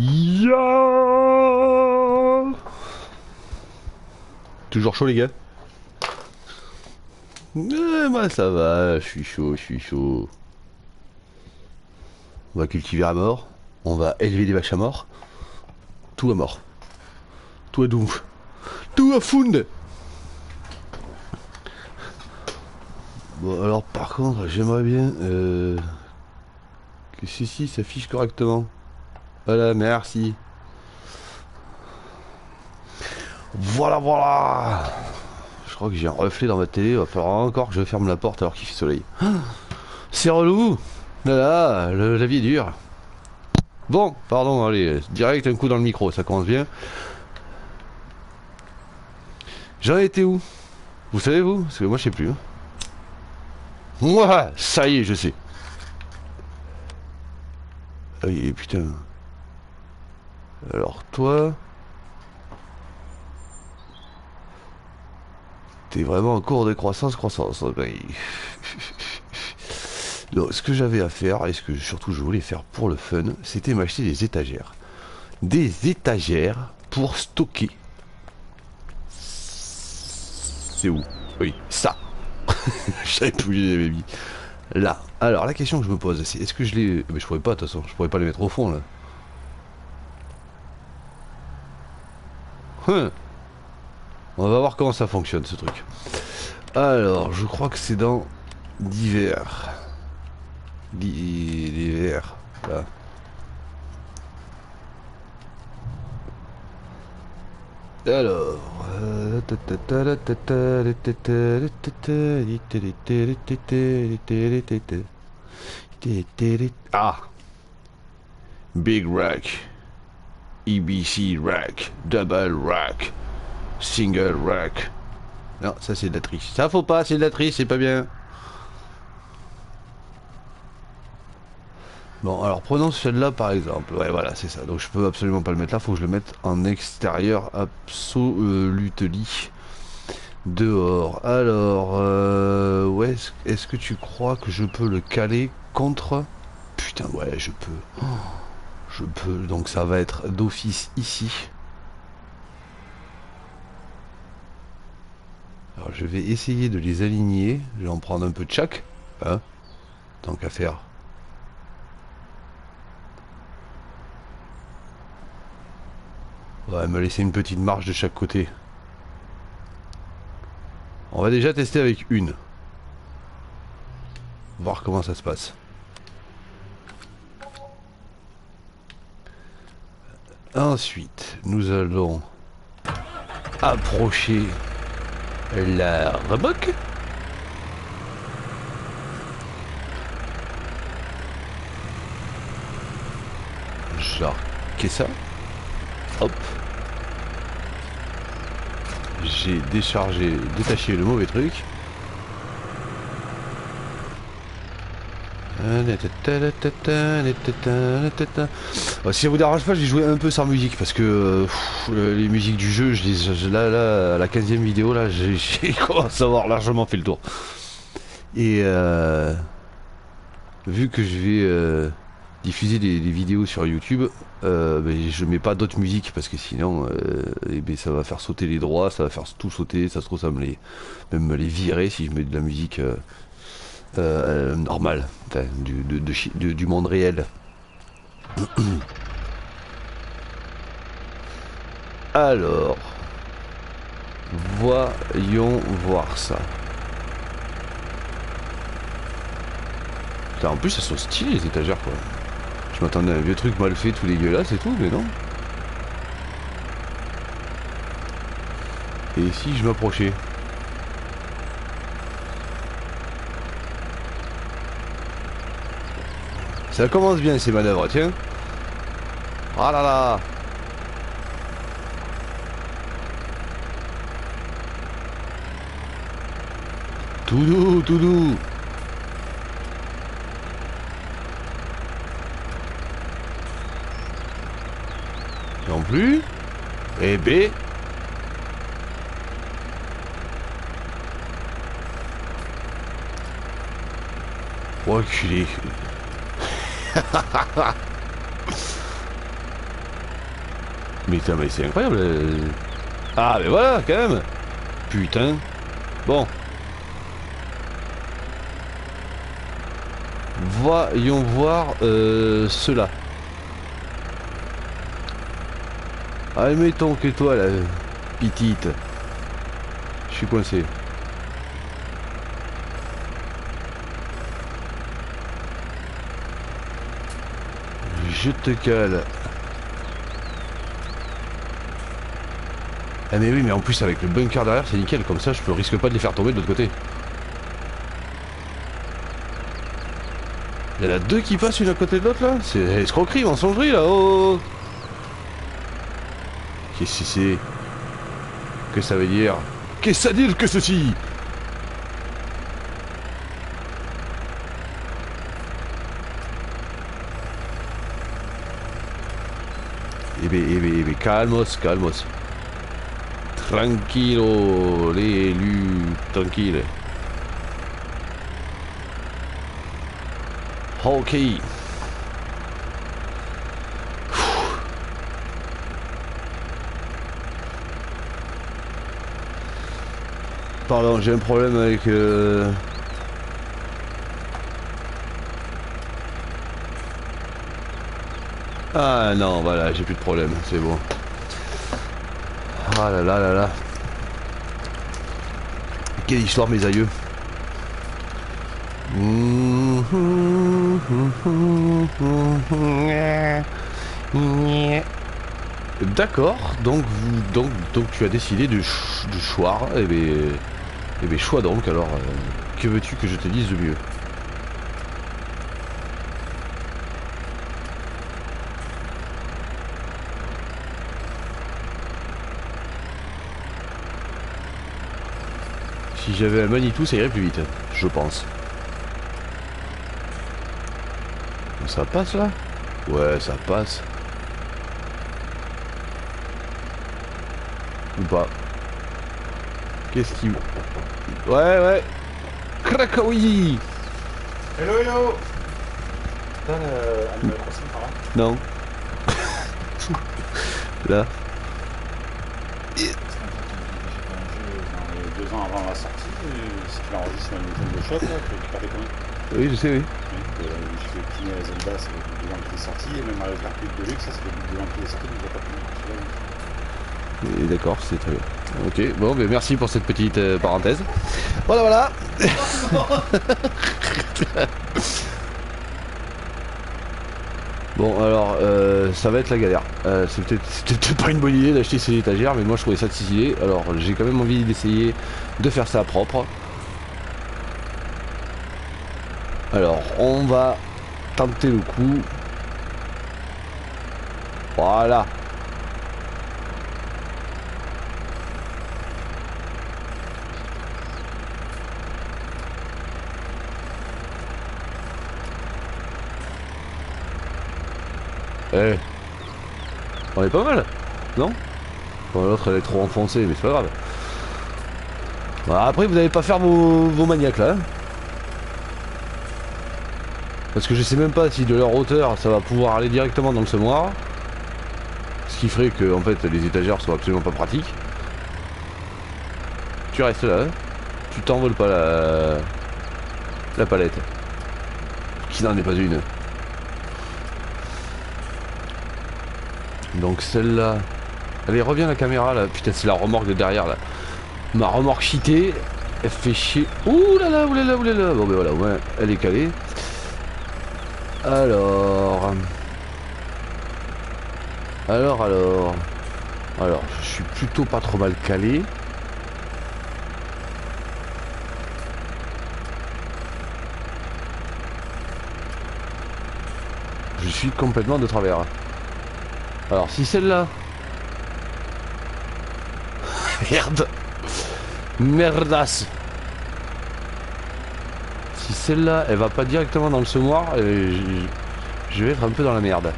Yo. Toujours chaud les gars? Moi ça va, je suis chaud, je suis chaud. On va cultiver à mort, on va élever des vaches à mort. Tout à mort. Tout à douf. Tout à fund. Bon alors par contre j'aimerais bien que ceci s'affiche correctement. Voilà, merci. Voilà, voilà. Je crois que j'ai un reflet dans ma télé, il va falloir encore que je ferme la porte alors qu'il fait soleil. C'est relou. Là là, la vie est dure. Bon, pardon, allez, direct un coup dans le micro, ça commence bien. J'en étais où? Vous savez vous? Parce que moi je sais plus. Hein. Moi, ça y est, je sais. Ah oui, putain. Alors toi... T'es vraiment en cours de croissance. Donc, ce que j'avais à faire, et ce que surtout je voulais faire pour le fun, c'était m'acheter des étagères. Des étagères pour stocker. C'est où? Oui, ça. Je savais plus où je les avais mis. Là. Alors, la question que je me pose, c'est est-ce que je les... Mais je pourrais pas, de toute façon. Je pourrais pas les mettre au fond, là. Hein. On va voir comment ça fonctionne, ce truc. Alors, je crois que c'est dans... divers. Divers. Là. Alors, ah, Big Rack, EBC Rack, Double Rack, Single Rack. Non, ça c'est de la triche. Ça faut pas, c'est de la triche, c'est pas bien. Bon, alors prenons celle-là par exemple. Ouais, voilà, c'est ça. Donc je peux absolument pas le mettre là, faut que je le mette en extérieur absolutely. Dehors. Alors, ouais, est-ce que tu crois que je peux le caler contre... Putain, ouais, je peux. Oh, je peux. Donc ça va être d'office ici. Alors je vais essayer de les aligner. Je vais en prendre un peu de chaque. Hein, tant qu'à faire. Ouais, me laisser une petite marge de chaque côté. On va déjà tester avec une. Voir comment ça se passe. Ensuite, nous allons approcher la remorque. Genre, qu'est-ce que ça? Hop. J'ai détaché le mauvais truc. Si ça vous dérange pas, je vais jouer un peu sans musique parce que les musiques du jeu, là, à la 15e vidéo, là, j'ai commencé à avoir largement fait le tour. Et vu que je vais diffuser des vidéos sur YouTube, je mets pas d'autres musiques parce que sinon ça va faire sauter les droits, ça va faire tout sauter, ça se trouve ça même me les virer si je mets de la musique normale, enfin, du monde réel. Alors, voyons voir ça. Putain, en plus, elles sont stylées les étagères quoi. Je m'attendais à un vieux truc mal fait, tout dégueulasse et tout, mais non. Et si je m'approchais? Ça commence bien ces manœuvres, tiens. Ah là là. Tout doux, tout doux. Non plus. Et B. Reculé. Mais c'est incroyable. Ah, mais voilà, quand même. Putain. Bon. Voyons voir cela. Admettons que toi, la petite, je suis coincé. Je te cale. Ah mais oui, mais en plus avec le bunker derrière, c'est nickel. Comme ça, je ne risque pas de les faire tomber de l'autre côté. Il y en a deux qui passent une à côté de l'autre là. C'est escroquerie, mensongerie là. Oh. Qu'est-ce que c'est? Que ça veut dire? Qu'est-ce que ça veut dire que ceci? Eh ben, calmos, calmos. Tranquilo, l'élu, tranquille. Ok. Pardon, j'ai un problème avec... Ah non, voilà, j'ai plus de problème, c'est bon. Ah là là là là. Quelle histoire, mes aïeux. D'accord, donc tu as décidé de choir. Eh bien, choix donc, alors, que veux-tu que je te dise de mieux? Si j'avais un Manitou, ça irait plus vite, je pense. Ça passe là? Ouais, ça passe. Ou pas? Qu'est-ce qui... Ouais. Cracouille. Hello. T'as Animal Crossing par là? Non. Là. Parce qu'en fait, on achète un jeu dans les 2 ans avant la sortie, et si tu l'enregistres dans une Nintendo Shop, là, tu récupères des points. Oui, je sais, oui. Je fais petit Zelda, ça fait plus de 2 ans qu'il est sorti, et même Mario Kart 8 Deluxe, ça fait plus de 2 ans qu'il est sorti, donc il n'y a pas plus de points. D'accord, c'est très bien. Ok, bon, mais merci pour cette petite parenthèse. Voilà. Bon, alors, ça va être la galère. C'est peut-être pas une bonne idée d'acheter ces étagères, mais moi je trouvais ça stylé. Alors, j'ai quand même envie d'essayer de faire ça propre. Alors, on va tenter le coup. Voilà. Eh, on est pas mal, non? Bon, l'autre elle est trop enfoncée, mais c'est pas grave. Bon, après, vous n'allez pas faire vos maniaques là. Hein, parce que je sais même pas si de leur hauteur ça va pouvoir aller directement dans le semoir. Ce qui ferait que en fait les étagères soient absolument pas pratiques. Tu restes là, hein. Tu t'envoles pas la palette. Qui n'en est pas une. Donc celle-là. Allez, reviens la caméra là. Putain, c'est la remorque de derrière là. Ma remorque cheatée. Elle fait chier. Ouh là là. Bon ben voilà, ouais, elle est calée. Alors, je suis plutôt pas trop mal calé. Je suis complètement de travers. Alors, si celle-là... Merde. Merdasse. Si celle-là, elle va pas directement dans le semoir, je vais être un peu dans la merde.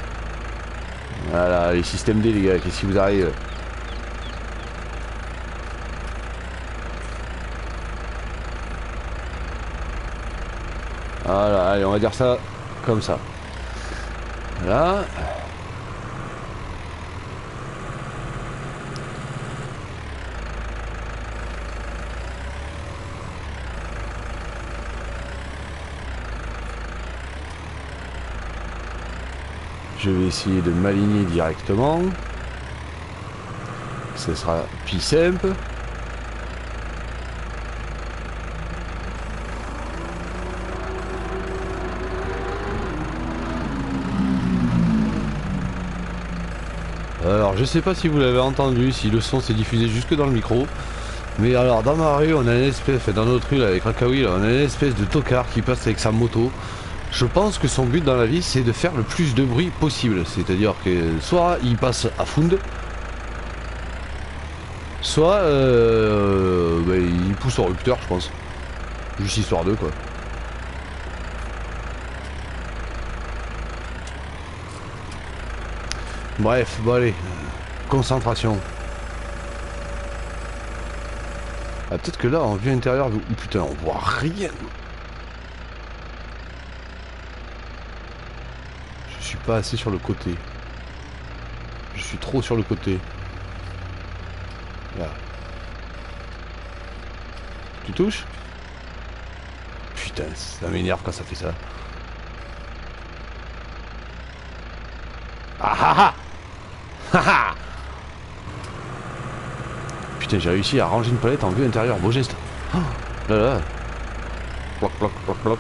Voilà, les systèmes D, les gars, qu'est-ce qui vous arrive? Voilà, allez, on va dire ça comme ça. Voilà. Je vais essayer de m'aligner directement. Ce sera plus simple. Alors je sais pas si vous l'avez entendu, si le son s'est diffusé jusque dans le micro. Mais alors dans ma rue on a une espèce, enfin, dans notre rue là, avec Rakawi, on a une espèce de tocard qui passe avec sa moto. Je pense que son but dans la vie c'est de faire le plus de bruit possible. C'est-à-dire que soit il passe à fond, soit bah, il pousse au rupteur je pense. Juste histoire d'eux quoi. Bref, bon allez, concentration. Ah, peut-être que là, en vue intérieure, oh, putain, on voit rien. Je suis pas assez sur le côté. Je suis trop sur le côté. Là. Tu touches? Putain, ça m'énerve quand ça fait ça. Ah ah ah! Ah ah! Putain, j'ai réussi à ranger une palette en vue intérieure. Beau geste. Oh, là là. Ploc, ploc, ploc, ploc.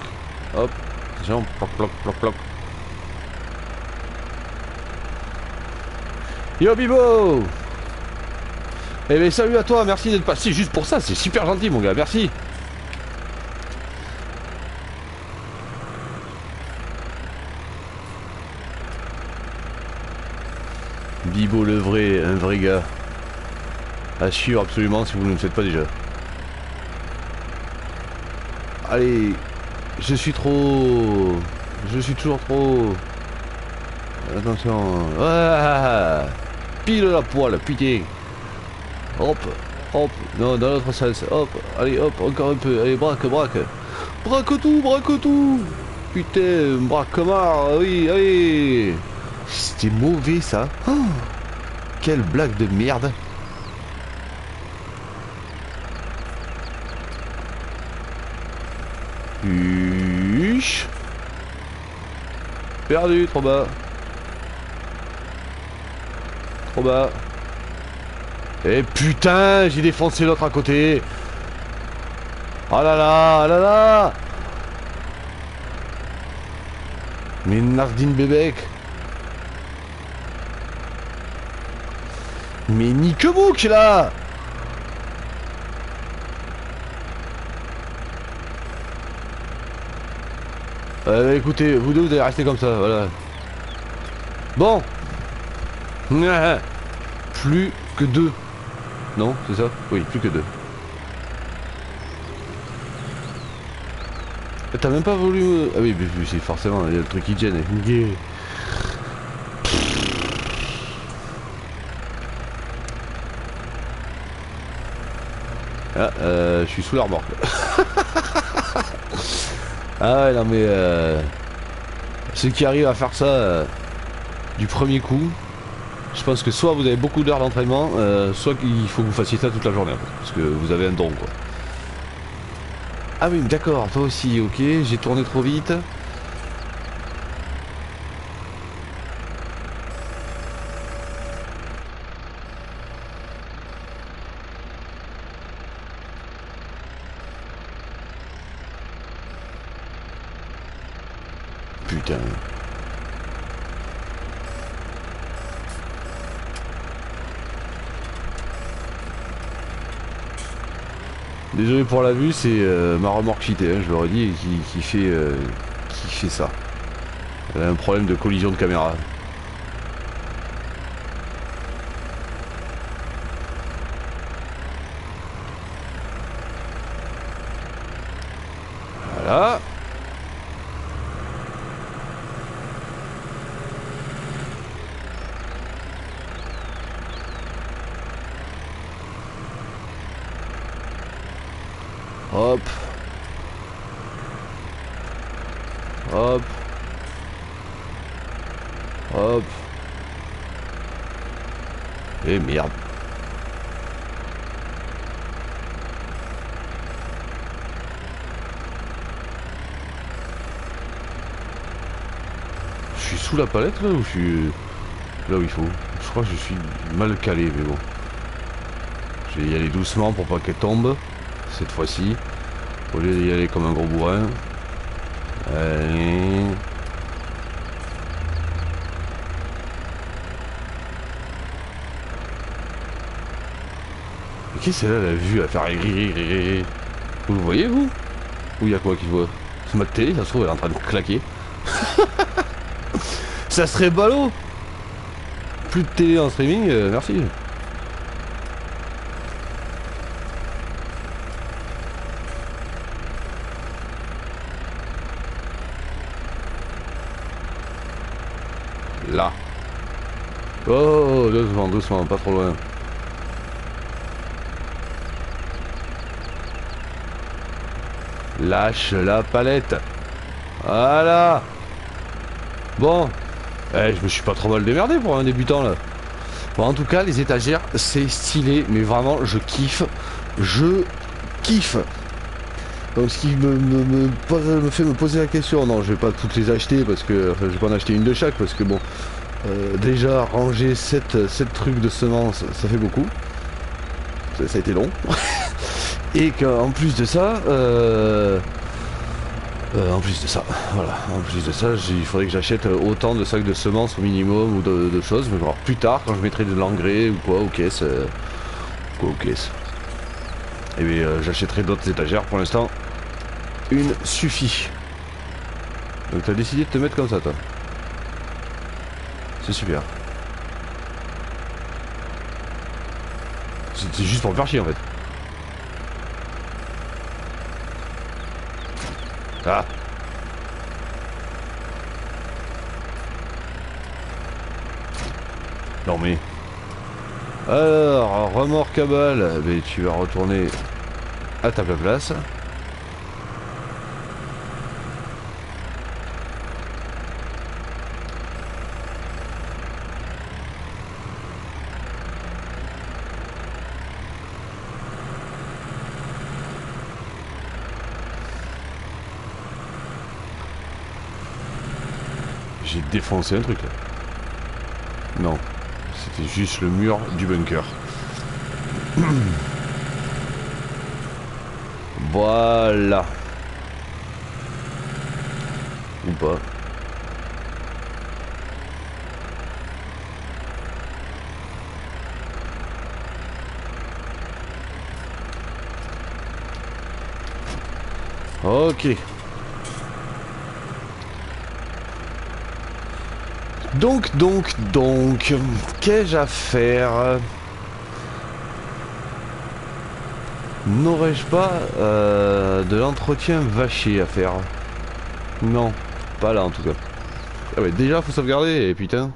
Hop. Attention. Ploc, ploc, ploc, ploc. Yo Bibo! Eh ben salut à toi, merci d'être passé juste pour ça, c'est super gentil mon gars, merci. Bibo le vrai, un vrai gars. À suivre absolument si vous ne le faites pas déjà. Allez, je suis trop... Je suis toujours trop... Attention... Ah, pile la poêle, putain. Hop, hop, non, dans l'autre sens, hop, allez, hop, encore un peu, allez, braque, braque. Braque tout, braque tout. Putain, braquemar, oui, allez. C'était mauvais ça. Oh, quelle blague de merde. Huch. Perdu, trop bas. Trop bas. Et putain, j'ai défoncé l'autre à côté. Oh là là, oh là là. Mais Nardine Bébek. Mais nique-vous là. Écoutez, vous deux vous allez rester comme ça, voilà. Bon. Plus que deux. Non, c'est ça? Oui, plus que deux. T'as même pas voulu... Ah oui, mais c'est forcément, il y a le truc qui gêne. Ah, je suis sous la remorque. Ah ouais, non mais... ceux qui arrivent à faire ça du premier coup, je pense que soit vous avez beaucoup d'heures d'entraînement, soit il faut que vous fassiez ça toute la journée, en fait, parce que vous avez un don, quoi. Ah oui, d'accord, toi aussi, ok, j'ai tourné trop vite. Putain. Désolé pour la vue, c'est ma remorque cheatée, hein, je l'aurais dit, qui fait ça. Elle a un problème de collision de caméra. Voilà. Hop. Hop. Hop. Et merde. suis sous la palette là ou je suis là où il faut? Je crois que je suis mal calé, mais bon. Je vais y aller doucement pour pas qu'elle tombe cette fois-ci. Au lieu d'y aller comme un gros bourrin. Allez. Mais qu'est-ce que c'est là la vue à faire rire? Vous le voyez vous? Ou il y a quoi qui voit? C'est ma télé, ça se trouve elle est en train de claquer. Ça serait ballot. Plus de télé en streaming, merci. Là. Oh, doucement, doucement, pas trop loin. Lâche la palette. Voilà. Bon. Eh, je me suis pas trop mal démerdé pour un débutant là. Bon, en tout cas, les étagères, c'est stylé, mais vraiment, je kiffe. Je kiffe. Donc, ce qui me fait me poser la question, non, je vais pas toutes les acheter parce que, enfin, je vais pas en acheter une de chaque parce que bon, déjà ranger 7 trucs de semences, ça fait beaucoup. Ça a été long. Et qu'en plus de ça, voilà, en plus de ça, il faudrait que j'achète autant de sacs de semences au minimum ou de choses, mais voir plus tard quand je mettrai de l'engrais ou quoi, ok, et bien j'achèterai d'autres étagères. Pour l'instant, une suffit. Donc t'as décidé de te mettre comme ça, toi. C'est super. C'est juste pour me faire chier en fait. Ah. Non mais... Alors, remorque à balle, mais tu vas retourner à ta place. J'ai défoncé un truc là. Non, c'était juste le mur du bunker. Voilà. Ou pas. Ok. Donc, qu'ai-je à faire? N'aurais-je pas de l'entretien vaché à faire? Non, pas là en tout cas. Ah ouais, déjà faut sauvegarder, et putain.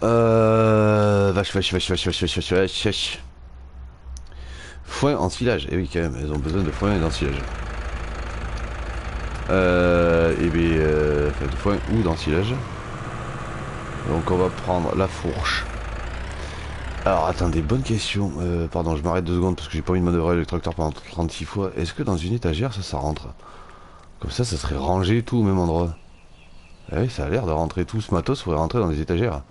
Vache. Foin ensilage, et oui quand même, elles ont besoin de foin et d'ensilage. Et bien, enfin de foin ou d'ensilage. Donc on va prendre la fourche. Alors attendez, bonne question. Pardon, je m'arrête 2 secondes parce que j'ai pas envie de manœuvrer le tracteur pendant 36 fois. Est-ce que dans une étagère ça rentre? Comme ça serait rangé tout au même endroit. Ah oui, ça a l'air de rentrer tout ce matos, pourrait rentrer dans des étagères.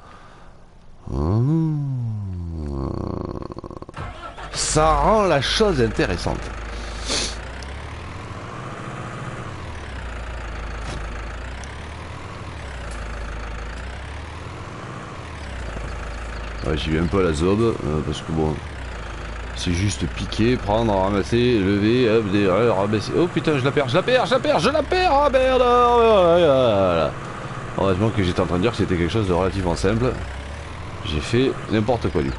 Ça rend la chose intéressante. Ouais, j'y vais un peu à la zob, parce que bon, c'est juste piquer, prendre, ramasser, lever, hop, ramasser. Oh putain, je la perds, ah merde, voilà. Heureusement que j'étais en train de dire que c'était quelque chose de relativement simple. J'ai fait n'importe quoi du coup.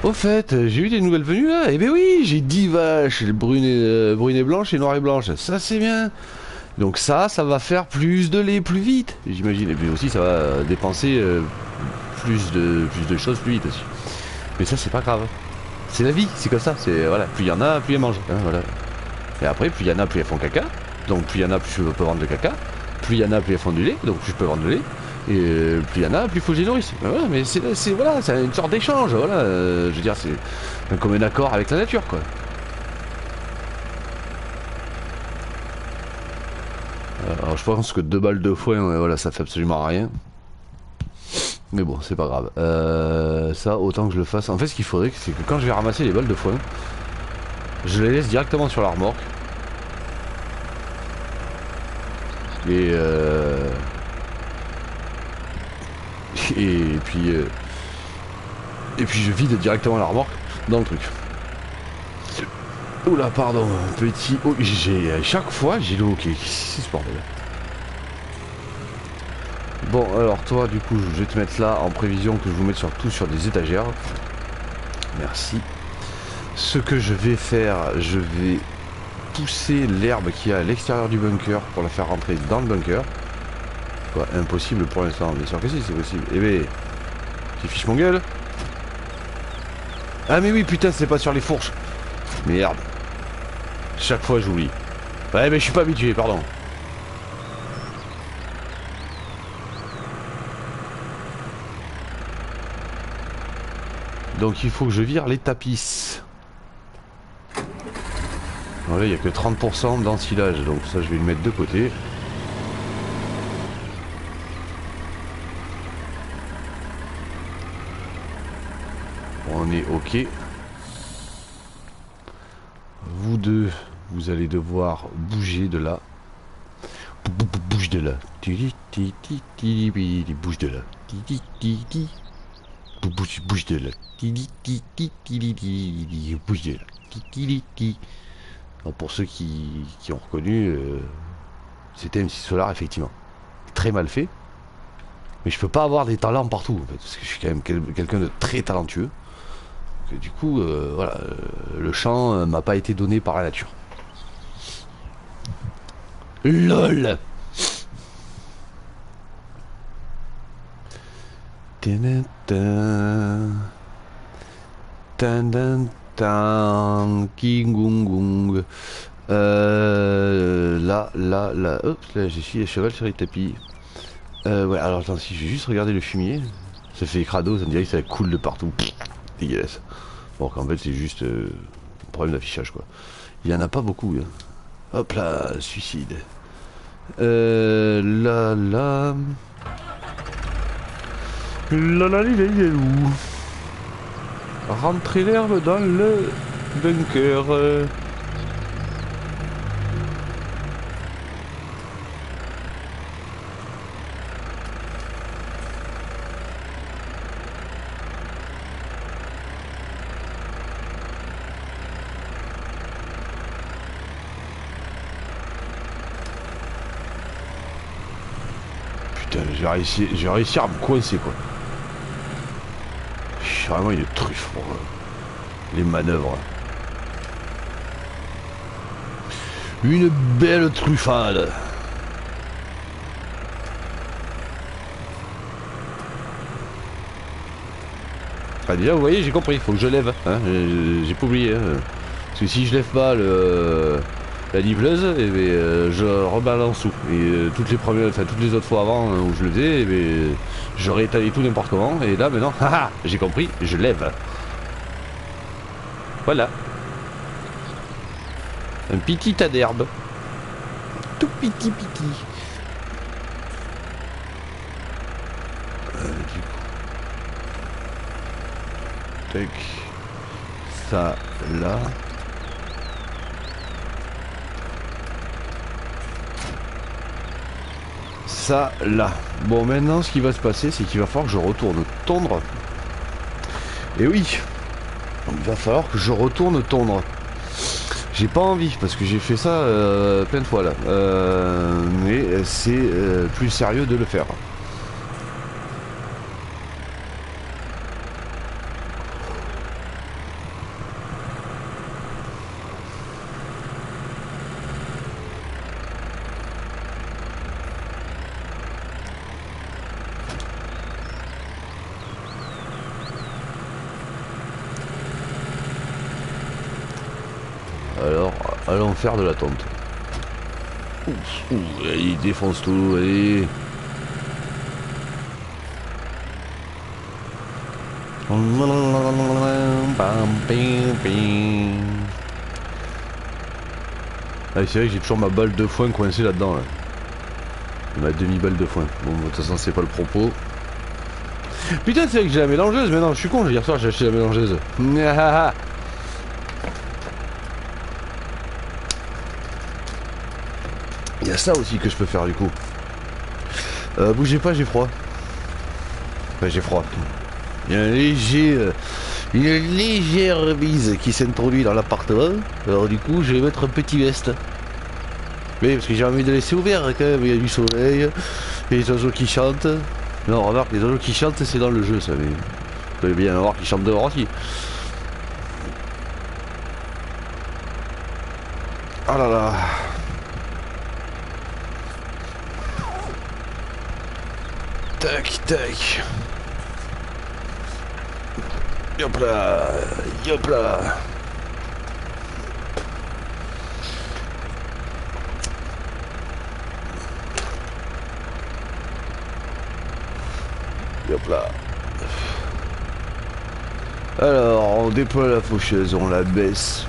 Au fait, j'ai eu des nouvelles venues là. Eh ben oui, j'ai 10 vaches, brunes et blanches et noires et blanches. Ça c'est bien. Donc ça va faire plus de lait plus vite, j'imagine. Et puis aussi ça va dépenser plus de choses plus vite aussi. Mais ça c'est pas grave. C'est la vie, c'est comme ça. C'est voilà, plus il y en a, plus elles mangent. Hein, voilà. Et après, plus il y en a, plus elles font caca. Donc plus il y en a, plus je peux vendre de caca. plus il y en a, plus elles font du lait, donc plus je peux vendre du lait. Et plus il y en a, plus il faut que je les nourrisse. Ben voilà, mais c'est voilà, c'est une sorte d'échange, voilà. Je veux dire, c'est comme un accord avec la nature, quoi. Alors je pense que 2 balles de foin, voilà, ça fait absolument rien. Mais bon, c'est pas grave. Ça, autant que je le fasse. En fait, ce qu'il faudrait, c'est que quand je vais ramasser les balles de foin, je les laisse directement sur la remorque. Et et puis je vide directement la remorque dans le truc. Oula, pardon, petit. Oh, j'ai chaque fois j'ai le hockey. C'est ce bordel. Bon, alors toi, du coup, je vais te mettre là en prévision que je vous mette surtout sur des étagères. Merci. Ce que je vais faire, je vais pousser l'herbe qui est à l'extérieur du bunker pour la faire rentrer dans le bunker. Quoi, impossible pour l'instant, bien sûr que si, c'est possible. Eh ben, tu fiches mon gueule. Ah mais oui, putain, c'est pas sur les fourches. Merde. Chaque fois, j'oublie. Ouais, mais je suis pas habitué, pardon. Donc il faut que je vire les tapisses. Voilà, il n'y a que 30% d'ensilage, donc ça je vais le mettre de côté. On est ok. Vous deux, vous allez devoir bouger de là. Bouge de là. Bouge de là. Bouge de là. Bouge de là. Alors pour ceux qui ont reconnu, c'était MC Solar effectivement. Très mal fait. Mais je peux pas avoir des talents partout en fait, parce que je suis quand même quelqu'un de très talentueux. Donc, du coup, voilà, le chant m'a pas été donné par la nature. LOL. Kingung. Là, hop, là, j'ai suis les cheval sur les tapis. Ouais, alors attends, si je vais juste regarder le fumier, ça fait crado, ça me dirait que ça coule de partout. Pff, dégueulasse. Bon, qu'en fait, c'est juste un problème d'affichage, quoi. Il y en a pas beaucoup, hein. Hop là, suicide. Là. Là, il est où? Rentrer l'herbe dans le bunker. Putain, j'ai réussi à me coincer, quoi. Je suis vraiment une truffe pour les manœuvres. Une belle truffade. Ah déjà vous voyez, j'ai compris, il faut que je lève, hein, j'ai pas oublié, hein. Parce que si je lève pas la niveleuse, et je rebalance tout. Et toutes les autres fois avant où je le faisais, j'aurais étalé tout n'importe comment. Et là maintenant, haha, j'ai compris, je lève. Voilà. Un petit tas d'herbe. Tout petit. Du coup. Tac. Ça, là. Ça, là. Bon, maintenant, ce qui va se passer, c'est qu'il va falloir que je retourne tondre. Et oui, il va falloir que je retourne tondre. J'ai pas envie, parce que j'ai fait ça plein de fois, là. Mais c'est plus sérieux de le faire. Alors, allons faire de la tonte. Il défonce tout, allez. Ah, c'est vrai que j'ai toujours ma balle de foin coincée là-dedans. Là. Ma demi-balle de foin. Bon, de toute façon, c'est pas le propos. Putain, c'est vrai que j'ai la mélangeuse, mais non, je suis con, hier soir j'ai acheté la mélangeuse. Il y a ça aussi que je peux faire du coup. Bougez pas, j'ai froid. Enfin, j'ai froid. Il y a une légère bise qui s'introduit dans l'appartement. Alors du coup, je vais mettre un petit veste. Oui, parce que j'ai envie de laisser ouvert quand même. Il y a du soleil, il y a les oiseaux qui chantent. Non, remarque, les oiseaux qui chantent, c'est dans le jeu, ça. Mais vous pouvez bien voir qu'ils chantent dehors aussi. Ah là là. Tac, tac. Hop là, hop là. Hop là. Alors, on déploie la faucheuse, on la baisse,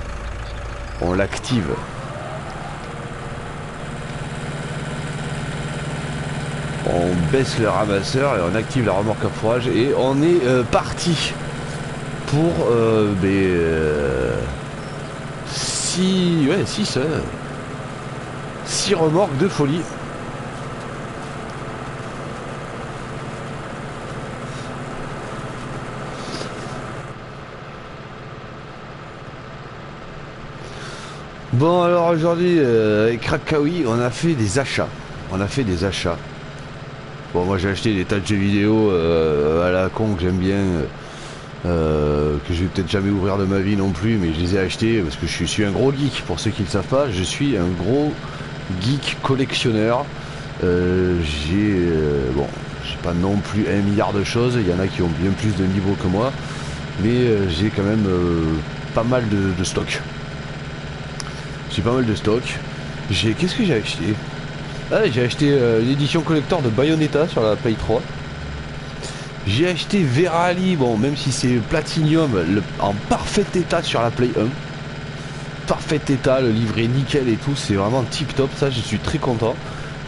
on l'active. On baisse le ramasseur et on active la remorque à fourrage et on est parti pour 6 remorques de folie. Bon alors aujourd'hui avec Krakawi on a fait des achats. Bon moi j'ai acheté des tas de jeux vidéo à la con que j'aime bien. Que je vais peut-être jamais ouvrir de ma vie non plus, mais je les ai achetés parce que je suis un gros geek. Pour ceux qui ne le savent pas, je suis un gros geek collectionneur. J'ai pas non plus 1 milliard de choses, il y en a qui ont bien plus de niveau que moi, mais j'ai quand même pas mal de stock. J'ai pas mal de stock. Qu'est-ce que j'ai acheté? Ah, j'ai acheté une édition collector de Bayonetta sur la Play 3. J'ai acheté Verali, bon même si c'est Platinum, en parfait état sur la Play 1. Parfait état, le livret nickel et tout, c'est vraiment tip top, ça je suis très content.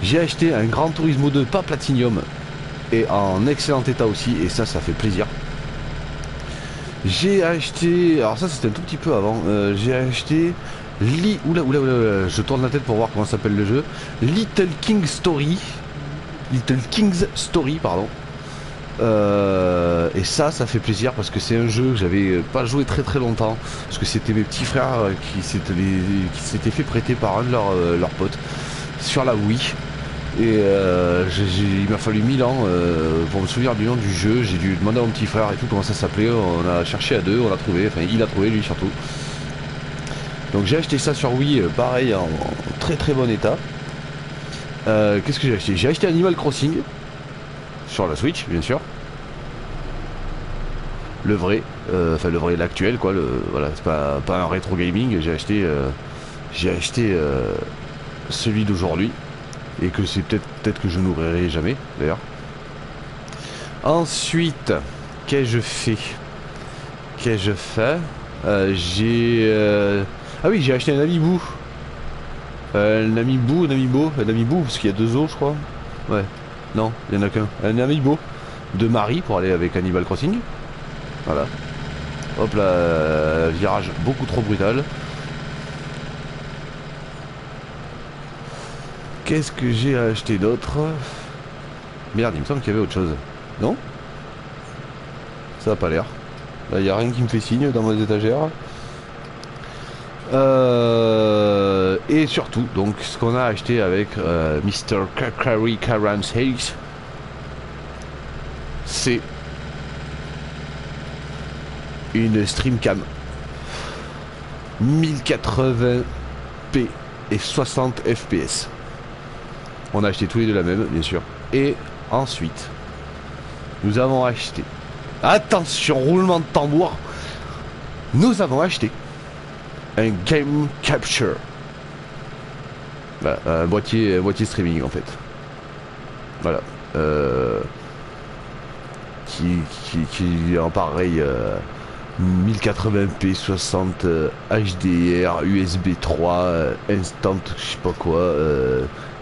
J'ai acheté un Gran Turismo 2, pas Platinum, et en excellent état aussi, et ça fait plaisir. J'ai acheté, alors ça c'était un tout petit peu avant, j'ai acheté oula, je tourne la tête pour voir comment s'appelle le jeu. Little King's Story, pardon. Et ça fait plaisir parce que c'est un jeu que j'avais pas joué très longtemps parce que c'était mes petits frères qui s'étaient fait prêter par un de leurs potes sur la Wii et il m'a fallu 1000 ans pour me souvenir du nom du jeu. J'ai dû demander à mon petit frère et tout comment ça s'appelait, on a cherché à deux, on l'a trouvé, enfin il a trouvé lui surtout. Donc j'ai acheté ça sur Wii, pareil en très bon état. Qu'est-ce que j'ai acheté? J'ai acheté Animal Crossing sur la Switch, bien sûr. Le vrai, l'actuel, quoi. Voilà, c'est pas un rétro gaming. J'ai acheté celui d'aujourd'hui et que c'est peut-être que je n'ouvrirai jamais, d'ailleurs. Ensuite, qu'ai-je fait? Ah oui, j'ai acheté un Amiibo. Un Amiibo, parce qu'il y a 2 os, je crois. Ouais. Non, il n'y en a qu'un. Un Amiibo de Marie pour aller avec Animal Crossing. Voilà. Hop là, virage beaucoup trop brutal. Qu'est-ce que j'ai acheté d'autre? Merde, il me semble qu'il y avait autre chose. Non? Ça n'a pas l'air. Là, il n'y a rien qui me fait signe dans mes étagères. Et surtout, donc, ce qu'on a acheté avec Mr. Kakari Karan Hayes, c'est une Streamcam 1080p et 60 fps. On a acheté tous les deux la même, bien sûr. Et ensuite, nous avons acheté, attention, roulement de tambour, nous avons acheté un Game Capture Voilà, un boîtier streaming en fait. Voilà. Qui est en pareil 1080p 60 HDR USB 3 instant je sais pas quoi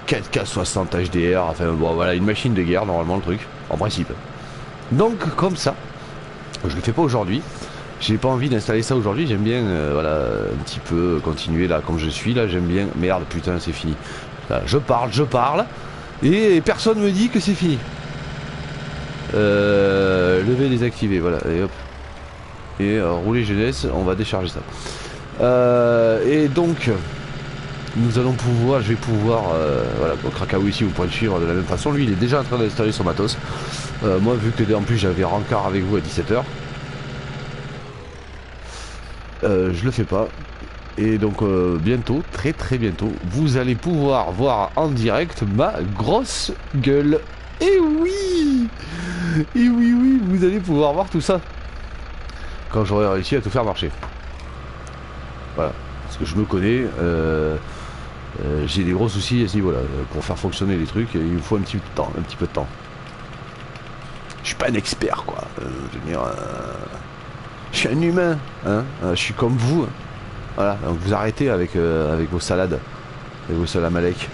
4K 60 HDR, enfin bon voilà, une machine de guerre normalement le truc en principe. Donc comme ça, je le fais pas aujourd'hui. J'ai pas envie d'installer ça aujourd'hui, j'aime bien voilà un petit peu continuer là comme je suis là, j'aime bien. Merde putain c'est fini. Là, je parle et personne me dit que c'est fini. Lever, désactiver, voilà, et hop. Et rouler jeunesse, on va décharger ça. Et donc, nous allons pouvoir, je vais pouvoir, voilà, bon, Krakaou ici, vous pourrez le suivre de la même façon. Lui, il est déjà en train d'installer son matos. Moi, vu que en plus j'avais rencard avec vous à 17h, je le fais pas. Et donc, bientôt, très bientôt, vous allez pouvoir voir en direct ma grosse gueule. Et oui! Et oui, vous allez pouvoir voir tout ça quand j'aurai réussi à tout faire marcher. Voilà, parce que je me connais, j'ai des gros soucis à ce niveau-là. Pour faire fonctionner les trucs, il me faut un petit peu de temps. Je suis pas un expert, quoi. Je veux dire, je suis un humain, hein. Je suis comme vous. Voilà, donc vous arrêtez avec vos salades, avec vos salamalek.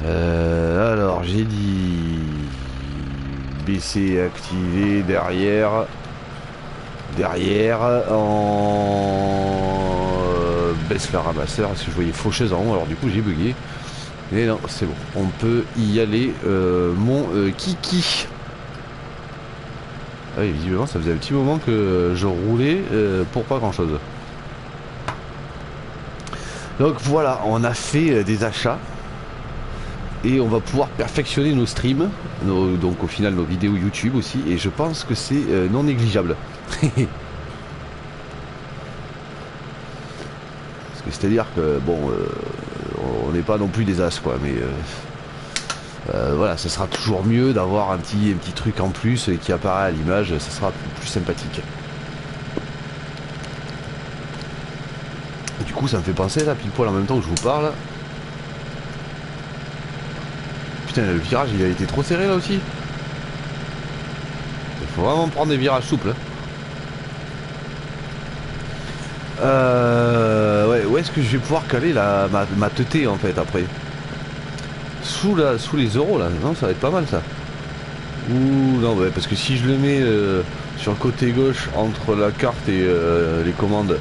Alors j'ai dit baisser, activer derrière en baisse le ramasseur parce que je voyais faucheuse en haut, alors du coup j'ai bugué. Et non, c'est bon, on peut y aller. Mon kiki. Ah oui, visiblement ça faisait un petit moment que je roulais pour pas grand chose. Donc voilà, on a fait des achats. Et on va pouvoir perfectionner nos streams, donc au final nos vidéos YouTube aussi, et je pense que c'est non négligeable. C'est-à-dire que bon, on n'est pas non plus des as quoi, mais voilà, ça sera toujours mieux d'avoir un petit truc en plus qui apparaît à l'image, ça sera plus sympathique. Et du coup ça me fait penser là, pile poil en même temps que je vous parle. Putain, le virage il a été trop serré là aussi. Il faut vraiment prendre des virages souples. Ouais, où est-ce que je vais pouvoir caler ma teuté en fait après? Sous les euros là, non ça va être pas mal ça. Ouh non ouais, parce que si je le mets sur le côté gauche entre la carte et les commandes,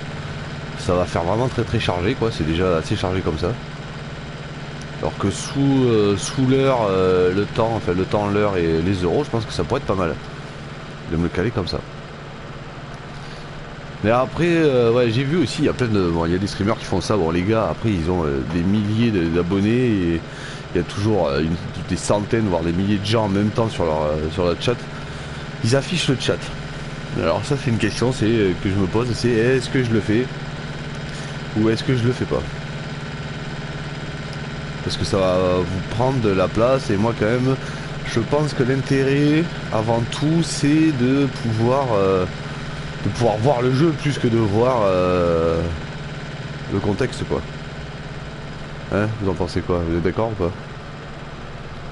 ça va faire vraiment très chargé quoi, c'est déjà assez chargé comme ça. Alors que sous l'heure, le temps, l'heure et les euros, je pense que ça pourrait être pas mal de me le caler comme ça. Mais après, ouais, j'ai vu aussi, il y a plein de, bon, il y a des streamers qui font ça. Bon, les gars, après, ils ont des milliers d'abonnés et il y a toujours des centaines, voire des milliers de gens en même temps sur leur chat. Ils affichent le chat. Alors ça, c'est une question, que je me pose, c'est est-ce que je le fais ou est-ce que je le fais pas? Parce que ça va vous prendre de la place et moi quand même je pense que l'intérêt avant tout c'est de pouvoir voir le jeu plus que de voir le contexte quoi. Hein, vous en pensez quoi? Vous êtes d'accord ou pas?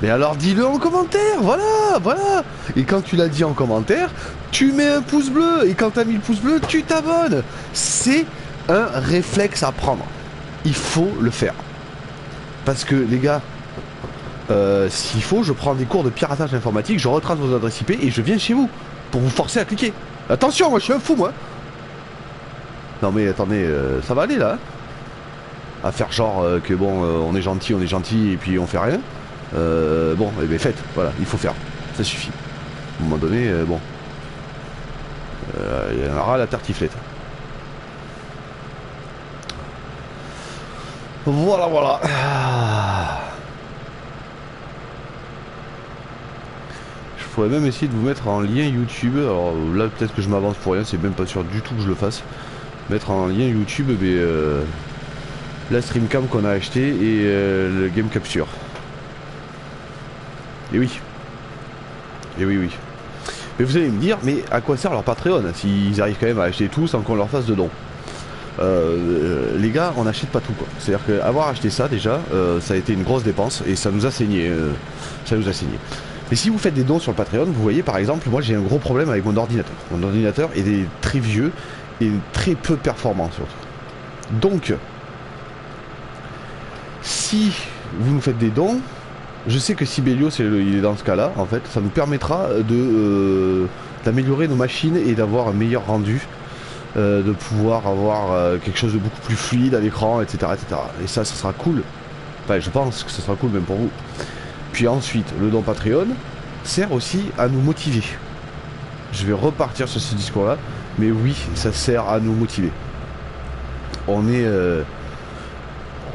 Mais alors dis-le en commentaire, voilà. Et quand tu l'as dit en commentaire, tu mets un pouce bleu et quand t'as mis le pouce bleu, tu t'abonnes. C'est un réflexe à prendre. Il faut le faire. Parce que les gars, s'il faut, je prends des cours de piratage informatique, je retrace vos adresses IP et je viens chez vous pour vous forcer à cliquer. Attention, moi je suis un fou moi. Non mais attendez, ça va aller là hein, à faire genre que bon, on est gentil et puis on fait rien. Bon, et bien faites, voilà, il faut faire, ça suffit. À un moment donné, bon, il y en aura la tartiflette. Voilà. Je pourrais même essayer de vous mettre en lien YouTube. Alors là, peut-être que je m'avance pour rien, c'est même pas sûr du tout que je le fasse. Mettre en lien YouTube la streamcam qu'on a acheté et le game capture. Et oui. Et oui, oui. Mais vous allez me dire, mais à quoi sert leur Patreon s'ils arrivent quand même à acheter tout sans qu'on leur fasse de dons? Les gars, on n'achète pas tout quoi. C'est-à-dire qu'avoir acheté ça déjà, ça a été une grosse dépense et ça nous a saigné. Ça nous a saigné. Mais si vous faites des dons sur le Patreon, vous voyez par exemple, moi j'ai un gros problème avec mon ordinateur. Mon ordinateur est très vieux et très peu performant surtout. Donc, si vous nous faites des dons, je sais que Sibelius il est dans ce cas-là, en fait, ça nous permettra d'améliorer nos machines et d'avoir un meilleur rendu. De pouvoir avoir quelque chose de beaucoup plus fluide à l'écran, etc., etc. Et ça sera cool. Enfin, je pense que ça sera cool même pour vous. Puis ensuite, le don Patreon sert aussi à nous motiver. Je vais repartir sur ce discours-là, mais oui, ça sert à nous motiver.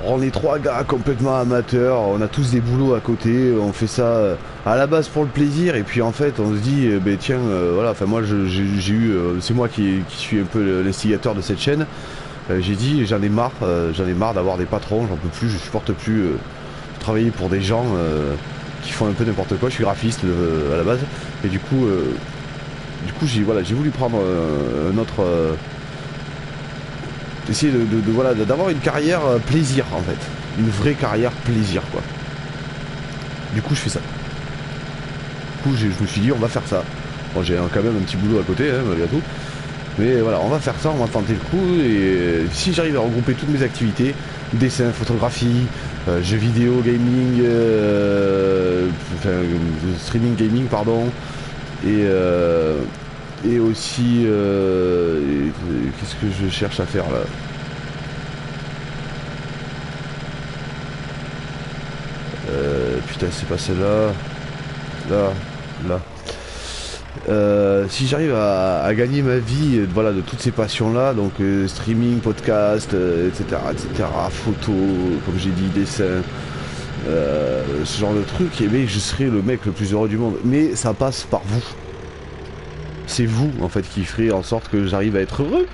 On est trois gars complètement amateurs, on a tous des boulots à côté, on fait ça à la base pour le plaisir et puis en fait on se dit ben tiens voilà, enfin moi j'ai eu c'est moi qui suis un peu l'instigateur de cette chaîne. J'ai dit j'en ai marre d'avoir des patrons, j'en peux plus, je supporte plus travailler pour des gens qui font un peu n'importe quoi. Je suis graphiste à la base et du coup j'ai voulu prendre un autre essayer voilà, d'avoir une carrière plaisir en fait. Une vraie carrière plaisir quoi. Du coup je fais ça. Du coup je me suis dit on va faire ça. Bon j'ai quand même un petit boulot à côté hein, malgré tout. Mais voilà, on va faire ça, on va tenter le coup et si j'arrive à regrouper toutes mes activités, dessin, photographie, jeux vidéo, gaming, streaming gaming pardon, et aussi qu'est-ce que je cherche à faire là? Putain c'est pas celle-là. Là. Si j'arrive à gagner ma vie voilà, de toutes ces passions là, donc streaming, podcast, etc., photo, comme j'ai dit, dessin, ce genre de truc, et bien je serai le mec le plus heureux du monde. Mais ça passe par vous. C'est vous en fait qui ferez en sorte que j'arrive à être heureux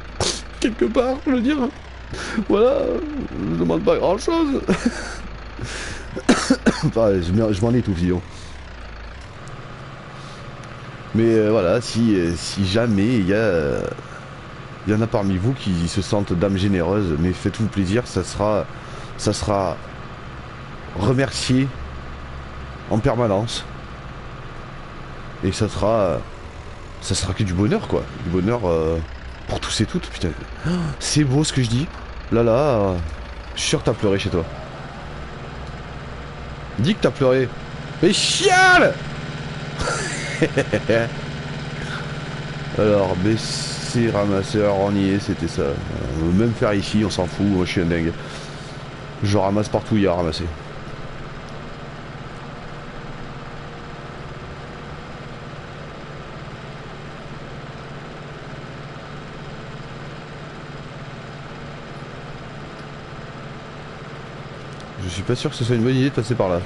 quelque part, je veux dire. Voilà, je demande pas grand chose. Enfin, je m'en ai tout dit. Mais voilà, si jamais il y en a parmi vous qui se sentent dames généreuses, mais faites-vous plaisir, ça sera remercié en permanence. Et ça sera que du bonheur quoi. Du bonheur pour tous et toutes, putain. C'est beau ce que je dis. Là, je suis sûr que t'as pleuré chez toi. Dis que t'as pleuré. Mais chiale. Alors, baisser, ramasseur, on y est, c'était ça. On veut même faire ici, on s'en fout, moi je suis un dingue. Je ramasse partout où il y a à ramasser. Je suis pas sûr que ce soit une bonne idée de passer par là.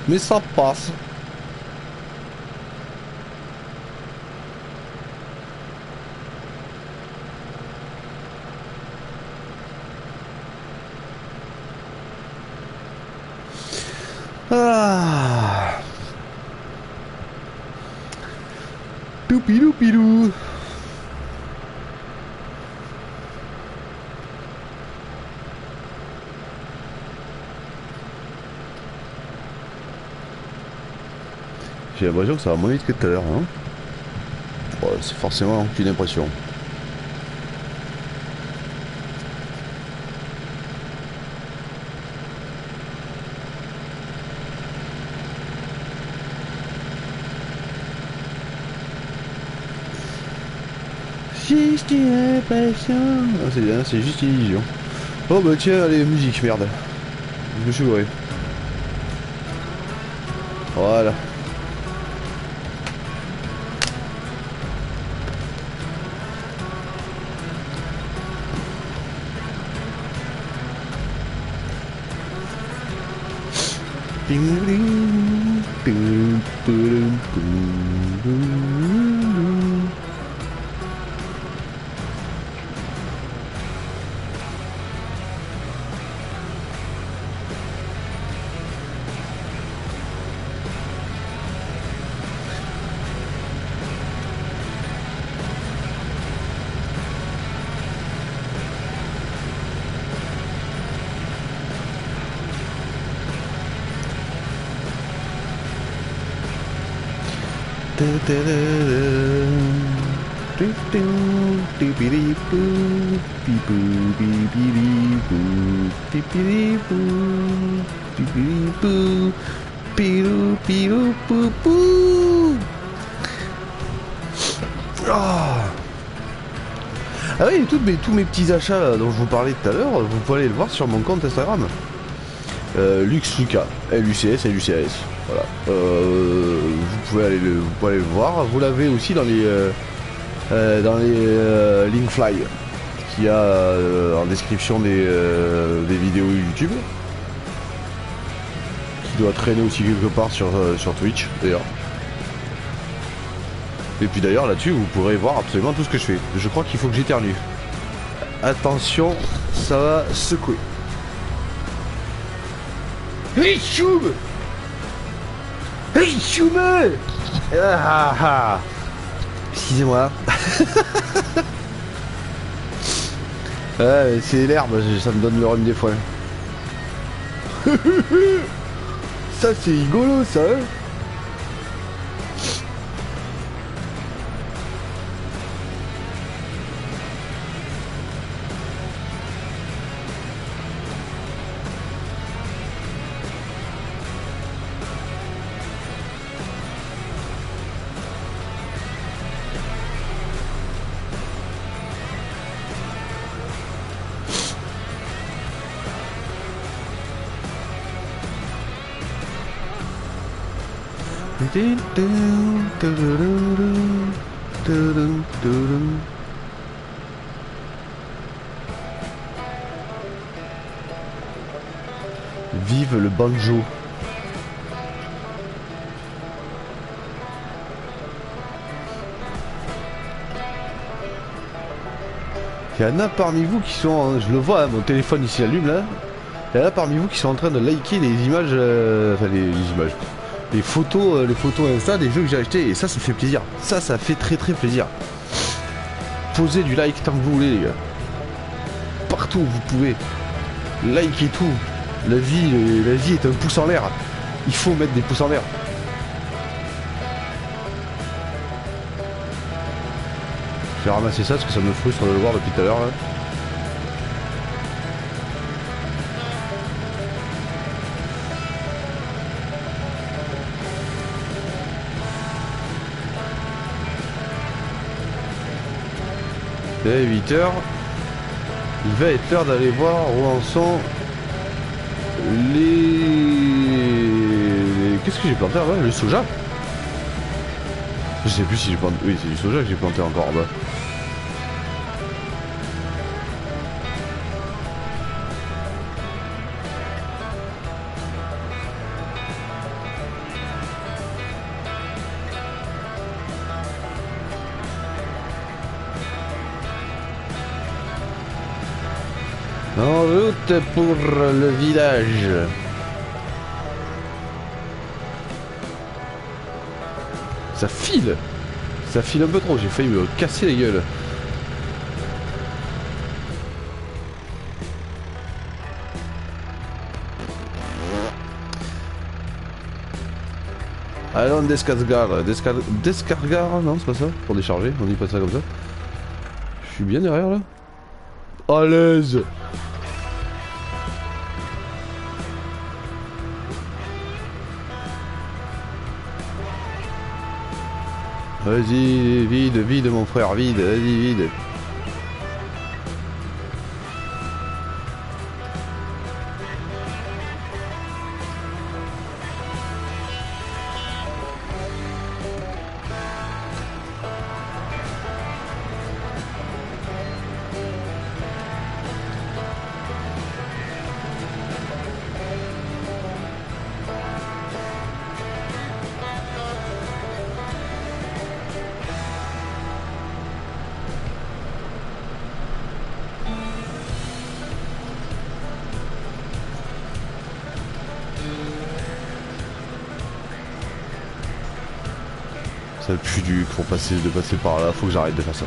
Mais ça passe. Ah. Toupidou pidou. J'ai l'impression que ça va moins vite que tout à l'heure, hein. Ouais, c'est forcément une impression. Juste une impression. Ah, c'est bien, c'est juste une illusion. Oh bah tiens, allez, musique, merde. Je me suis gouré. Voilà. Ah oui, tous mes petits achats là, dont je vous parlais tout à l'heure, vous pouvez aller le voir sur mon compte Instagram. Lux Lucas, LUCS, LUCAS. Voilà. Vous pouvez aller le voir. Vous l'avez aussi dans les Linkfly qu'il y a en description des vidéos YouTube. Qui doit traîner aussi quelque part sur Twitch d'ailleurs. Et puis d'ailleurs là-dessus vous pourrez voir absolument tout ce que je fais. Je crois qu'il faut que j'éternue. Attention, ça va secouer. Hey choum! Hey choum! Excusez-moi. Ouais, c'est l'herbe, ça me donne le rhume des foins. Ça c'est rigolo ça hein. Vive le banjo. Il y en a parmi vous qui sont, je le vois, hein, mon téléphone ici allume là. Il y en a parmi vous qui sont en train de liker les images, enfin les images, les photos Insta des jeux que j'ai achetés et ça fait plaisir. Ça fait très plaisir. Posez du like tant que vous voulez les gars. Partout où vous pouvez. Like et tout. La vie est un pouce en l'air. Il faut mettre des pouces en l'air. Je vais ramasser ça parce que ça me frustre de le voir depuis tout à l'heure là. C'est 8 h. Il va être l'heure d'aller voir où en sont les... Qu'est-ce que j'ai planté là-bas? Le soja? Je sais plus si j'ai planté... Oui, c'est du soja que j'ai planté encore en bas. En route pour le village. Ça file un peu trop, j'ai failli me casser la gueule. Allons descargar. Descargar, non c'est pas ça, pour décharger, on dit pas ça comme ça. Je suis bien derrière là. À l'aise. Vas-y, vide mon frère, vide, vas-y, vide. Ça pue du pour de passer par là, faut que j'arrête de faire ça.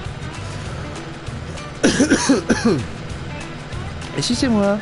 Et si c'est moi?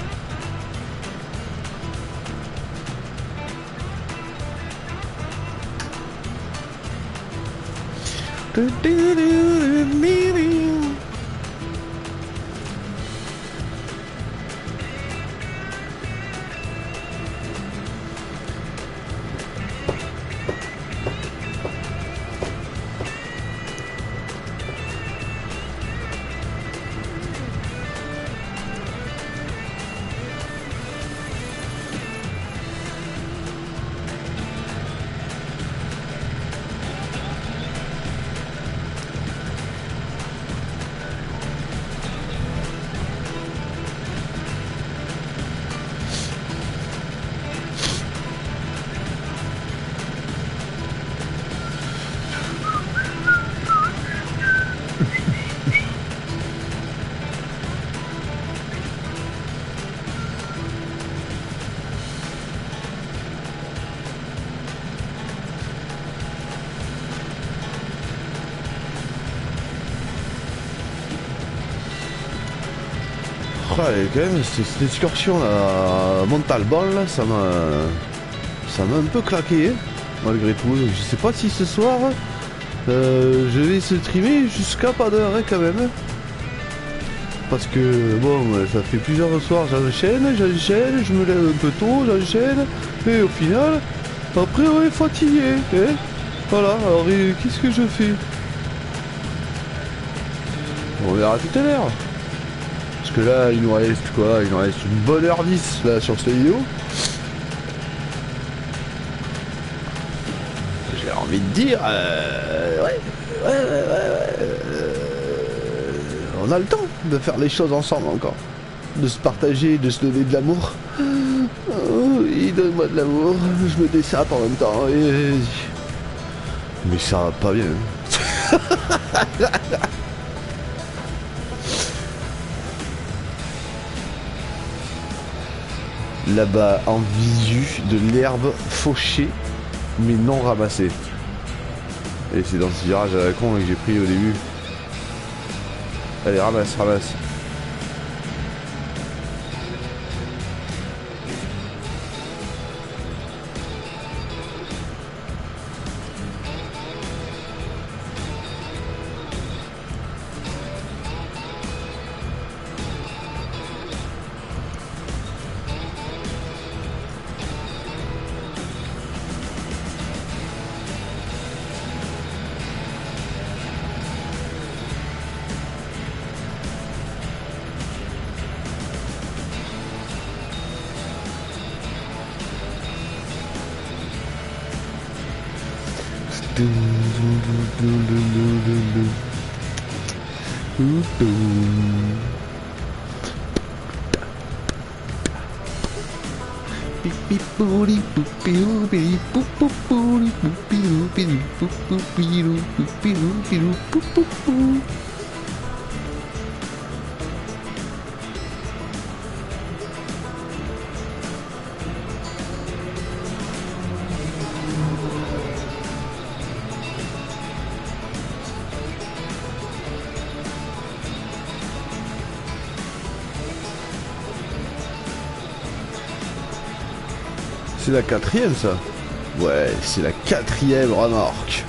Ouais, quand même, cette excursion là, à Montalban, là, ça m'a un peu claqué, hein, malgré tout. Je sais pas si ce soir, je vais se trimer jusqu'à pas d'heure, hein, quand même. Hein. Parce que, bon, ça fait plusieurs soirs, j'enchaîne, je me lève un peu tôt, j'enchaîne, et au final, après, on est fatigué, hein. Voilà, alors, qu'est-ce que je fais? On verra tout à l'heure. Parce que là, il nous reste quoi? Il nous reste une bonne heure 10 là sur cette vidéo. J'ai envie de dire, on a le temps de faire les choses ensemble encore. De se partager, de se donner de l'amour. Oh, oui, donne-moi de l'amour. Je me dessape en même temps. Et... Mais ça va pas bien. Là-bas, en visu, de l'herbe fauchée, mais non ramassée. Et c'est dans ce virage à la con que j'ai pris au début. Allez, ramasse, ramasse. C'est la quatrième ça. Ouais, c'est la quatrième remorque.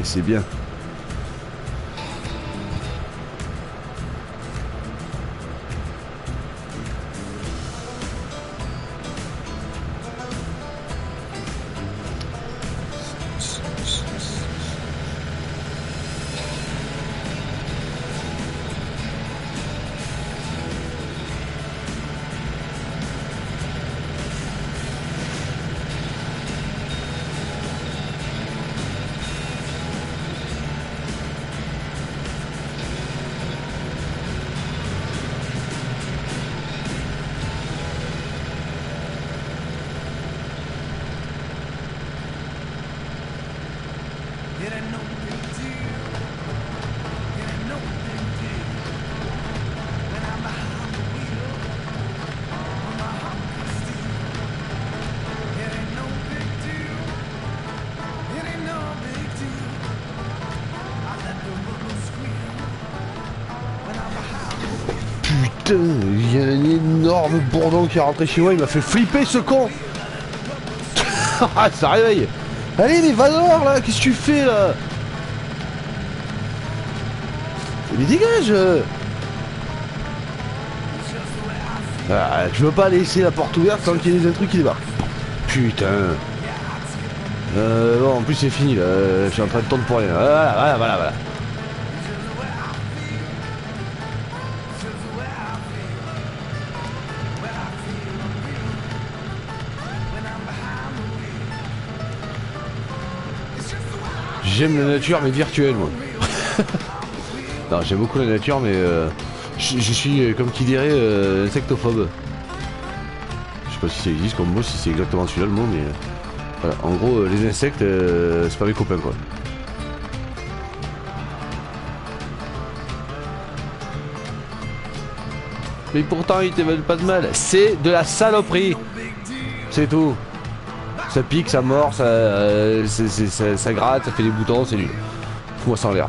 Et c'est bien. Putain, il y a un énorme bourdon qui est rentré chez moi, il m'a fait flipper ce con. Ah, ça réveille. Allez, mais va dehors là, qu'est-ce que tu fais là? Mais dégage! Ah, je veux pas laisser la porte ouverte quand il y a des intrus qui débarquent. Putain. Bon, en plus c'est fini là, je suis en train de tendre pour rien. Voilà. J'aime la nature mais virtuelle moi. Non, j'aime beaucoup la nature mais je suis comme qui dirait insectophobe. Je sais pas si ça existe comme mot, si c'est exactement celui-là le mot mais voilà. En gros les insectes c'est pas mes copains quoi. Mais pourtant ils te veulent pas de mal. C'est de la saloperie. C'est tout. Ça pique, ça mord, ça gratte, ça fait des boutons, c'est nul. Fous-moi ça en l'air.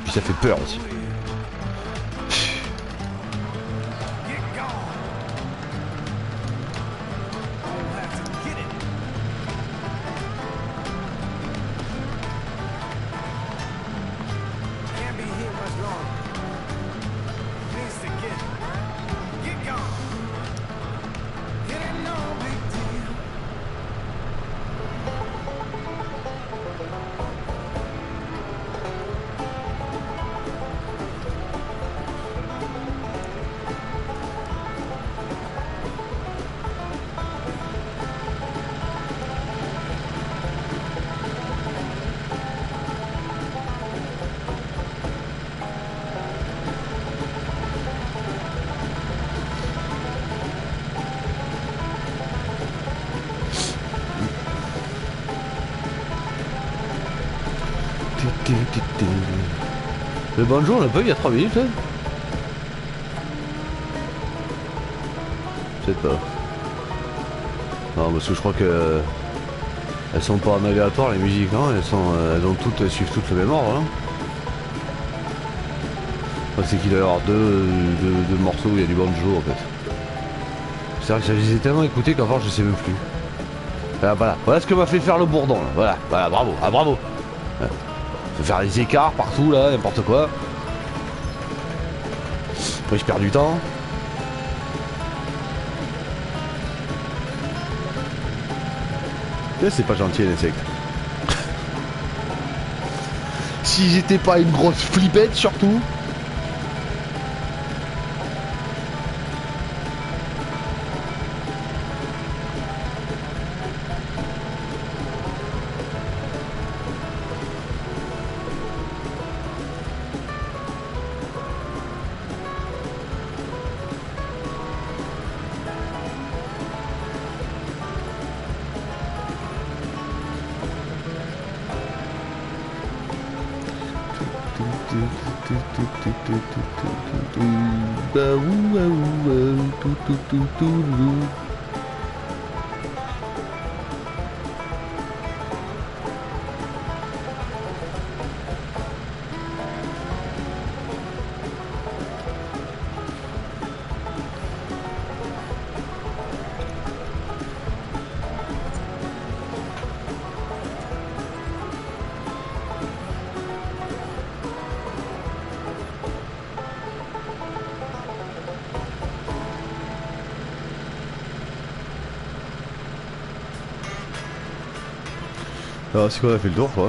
Puis ça fait peur aussi. Le banjo on l'a pas eu il y a 3 minutes hein. Peut-être pas. Non parce que je crois que elles sont pas en aléatoire les musiques non, elles suivent toutes le même ordre hein. Enfin, c'est qu'il doit y avoir deux morceaux où il y a du banjo en fait. C'est vrai que je les ai tellement écoutés qu'en fait je sais même plus. Voilà ce que m'a fait faire le bourdon là. Voilà, bravo, bravo. Ouais. Faire des écarts partout là, n'importe quoi. Après je perds du temps. C'est pas gentil les insectes. Si j'étais pas une grosse flippette surtout. Alors c'est qu'on a fait le tour quoi.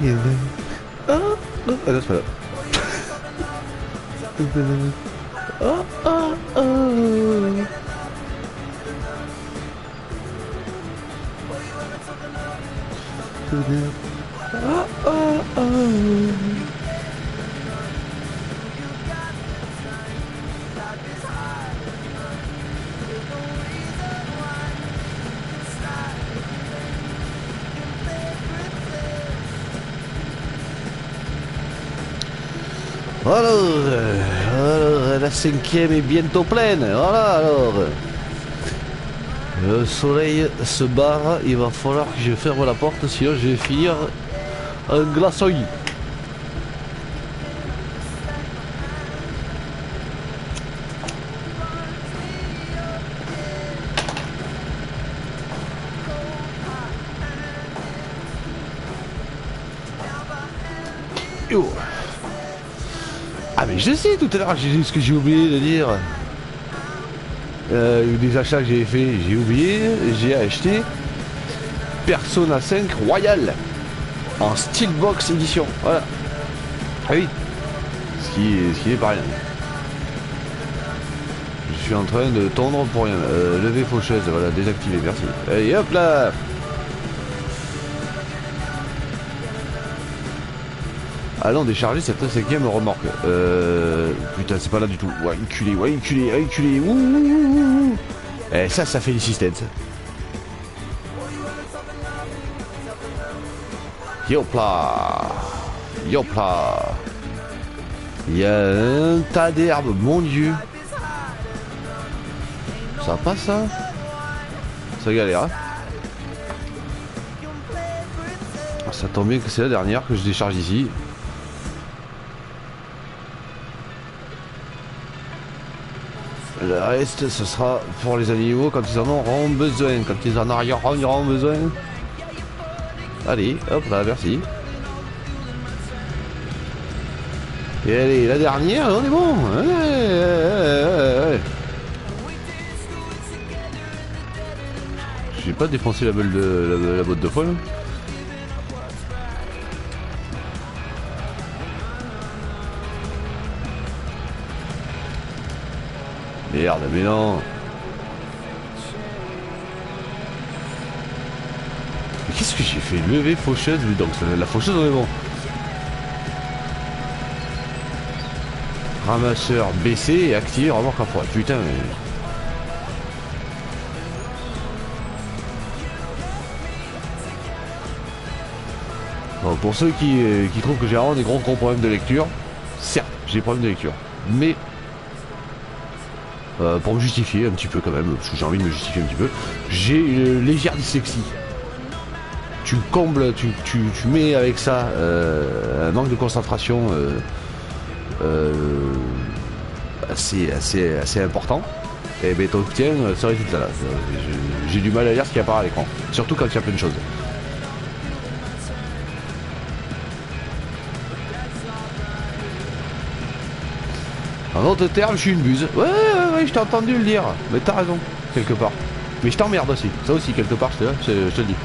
Ah, ah non, c'est pas là. Ah, ah, ah. Ah, ah, ah. Alors, la cinquième est bientôt pleine. Voilà, alors. Le soleil se barre, il va falloir que je ferme la porte, sinon je vais finir un glaçon. Yo. Ah mais je sais, tout à l'heure j'ai ce que j'ai oublié de dire. Des achats que j'ai fait, j'ai oublié, j'ai acheté Persona 5 Royal en Steelbox édition. Voilà. Ah oui. Ce qui n'est pas rien. Je suis en train de tondre pour rien. Lever faucheuse, voilà, désactiver, merci. Allez hop là. Allons décharger cette cinquième remorque. Putain, c'est pas là du tout. Ouais, enculé, ouais, enculé, ouais, enculé. Ouh, ouh, ouh. Et ça fait des systèmes. Yopla. Yopla. Il y a un tas d'herbes, mon dieu. Ça passe ça. Ça galère. Hein. Ça tombe bien que c'est la dernière que je décharge ici. Le reste, ce sera pour les animaux quand ils en auront besoin. Quand ils en auront besoin. Allez, hop là, merci. Et allez, la dernière, on est bon. J'ai pas défoncé la botte de poil. Merde, mais non. Mais qu'est-ce que j'ai fait? Lever faucheuse, donc la faucheuse on est bon. Ramasseur baissé et activer remorque à froid. Putain mais... Bon, pour ceux qui trouvent que j'ai vraiment des gros problèmes de lecture, certes, j'ai des problèmes de lecture. Mais pour me justifier un petit peu quand même, parce que j'ai envie de me justifier un petit peu, j'ai une légère dyslexie. Tu combles, tu mets avec ça un manque de concentration assez important, et ben t'obtiens ce résultat là. J'ai du mal à lire ce qui apparaît à l'écran, surtout quand il y a plein de choses. En d'autres termes, je suis une buse. Ouais, je t'ai entendu le dire. Mais t'as raison, quelque part. Mais je t'emmerde aussi. Ça aussi, quelque part, je te le dis.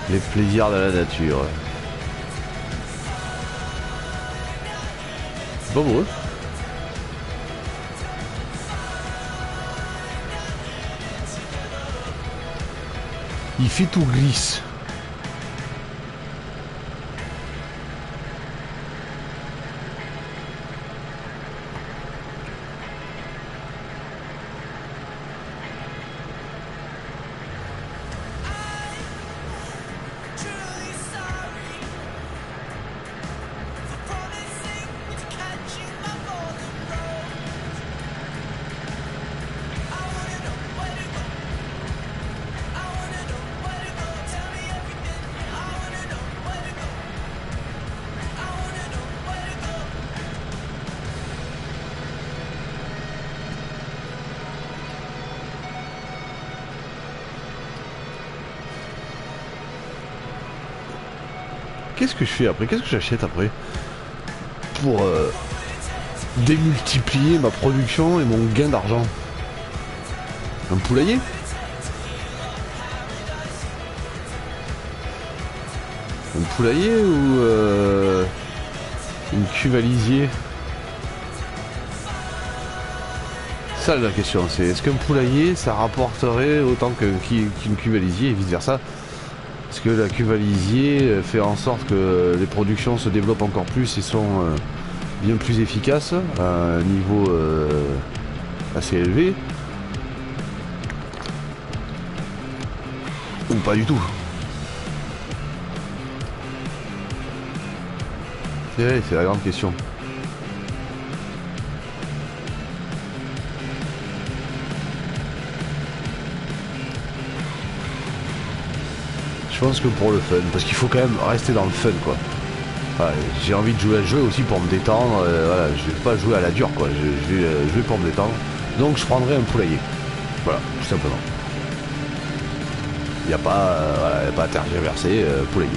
Les plaisirs de la nature. C'est pas beau, hein? Il fait tout glisse. Qu'est-ce que je fais après? Qu'est-ce que j'achète après? Pour démultiplier ma production et mon gain d'argent. Un poulailler? Un poulailler ou une cuve à lisier? Ça la question, c'est est-ce qu'un poulailler ça rapporterait autant qu'une cuve à lisier et vice versa? Parce que la cuve à lisier fait en sorte que les productions se développent encore plus et sont bien plus efficaces à un niveau assez élevé. Ou pas du tout. C'est la grande question. Je pense que pour le fun, parce qu'il faut quand même rester dans le fun quoi. Enfin, j'ai envie de jouer à ce jeu aussi pour me détendre, voilà, je vais pas jouer à la dure quoi, je vais jouer pour me détendre. Donc je prendrai un poulailler. Voilà, tout simplement. Il n'y a pas, voilà, y a pas à tergiverser, poulailler.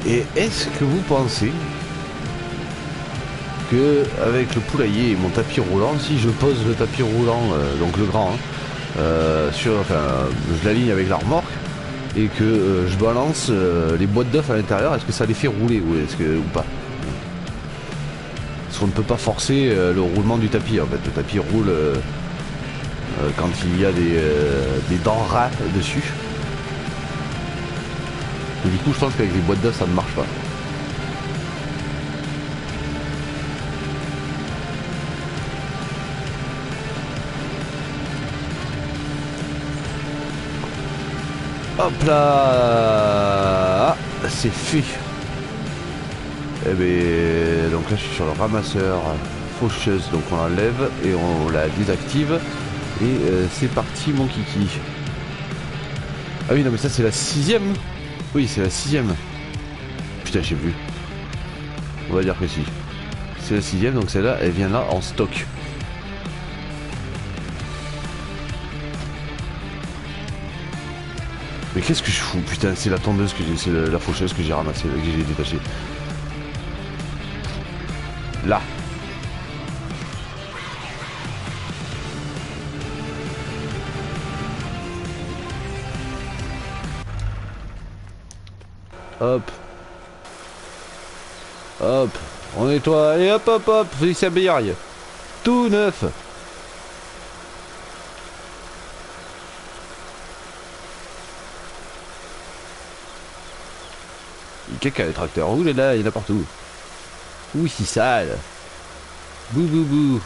Et est-ce que vous pensez que avec le poulailler et mon tapis roulant, si je pose le tapis roulant, donc le grand, je l'aligne avec la remorque et que je balance les boîtes d'œufs à l'intérieur, est-ce que ça les fait rouler ou pas? Parce qu'on ne peut pas forcer le roulement du tapis en fait. Le tapis roule quand il y a des dents rats dessus. Et du coup je pense qu'avec les boîtes d'œufs ça ne marche pas. Hop là, c'est fait. Et ben donc là je suis sur le ramasseur faucheuse, donc on l'enlève et on la désactive et c'est parti mon kiki. Ah oui non mais ça c'est la 6ème. Oui c'est la 6ème. Putain j'ai vu. On va dire que si. C'est la 6ème donc celle-là elle vient là en stock. Mais qu'est-ce que je fous? Putain, c'est la tondeuse que j'ai, c'est la faucheuse que j'ai ramassée, que j'ai détachée. Là. Hop. Hop. On nettoie. Allez hop hop hop. Félicien Béaille. Tout neuf. Caca les tracteurs, ouh là là, il y en a partout. Ouh c'est sale. Bouh bouh bouh.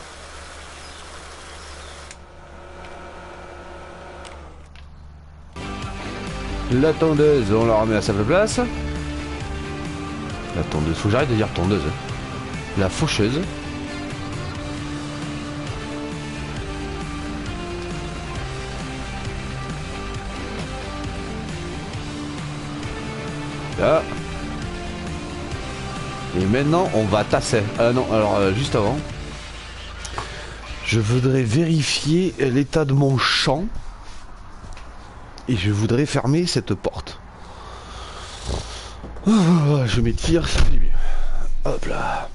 La tondeuse, on la remet à sa place. La tondeuse, faut que j'arrête de dire tondeuse. La faucheuse. Là. Et maintenant on va tasser. Ah non, alors juste avant, je voudrais vérifier l'état de mon champ et je voudrais fermer cette porte. Oh, je m'étire, ça fait bien. Hop là.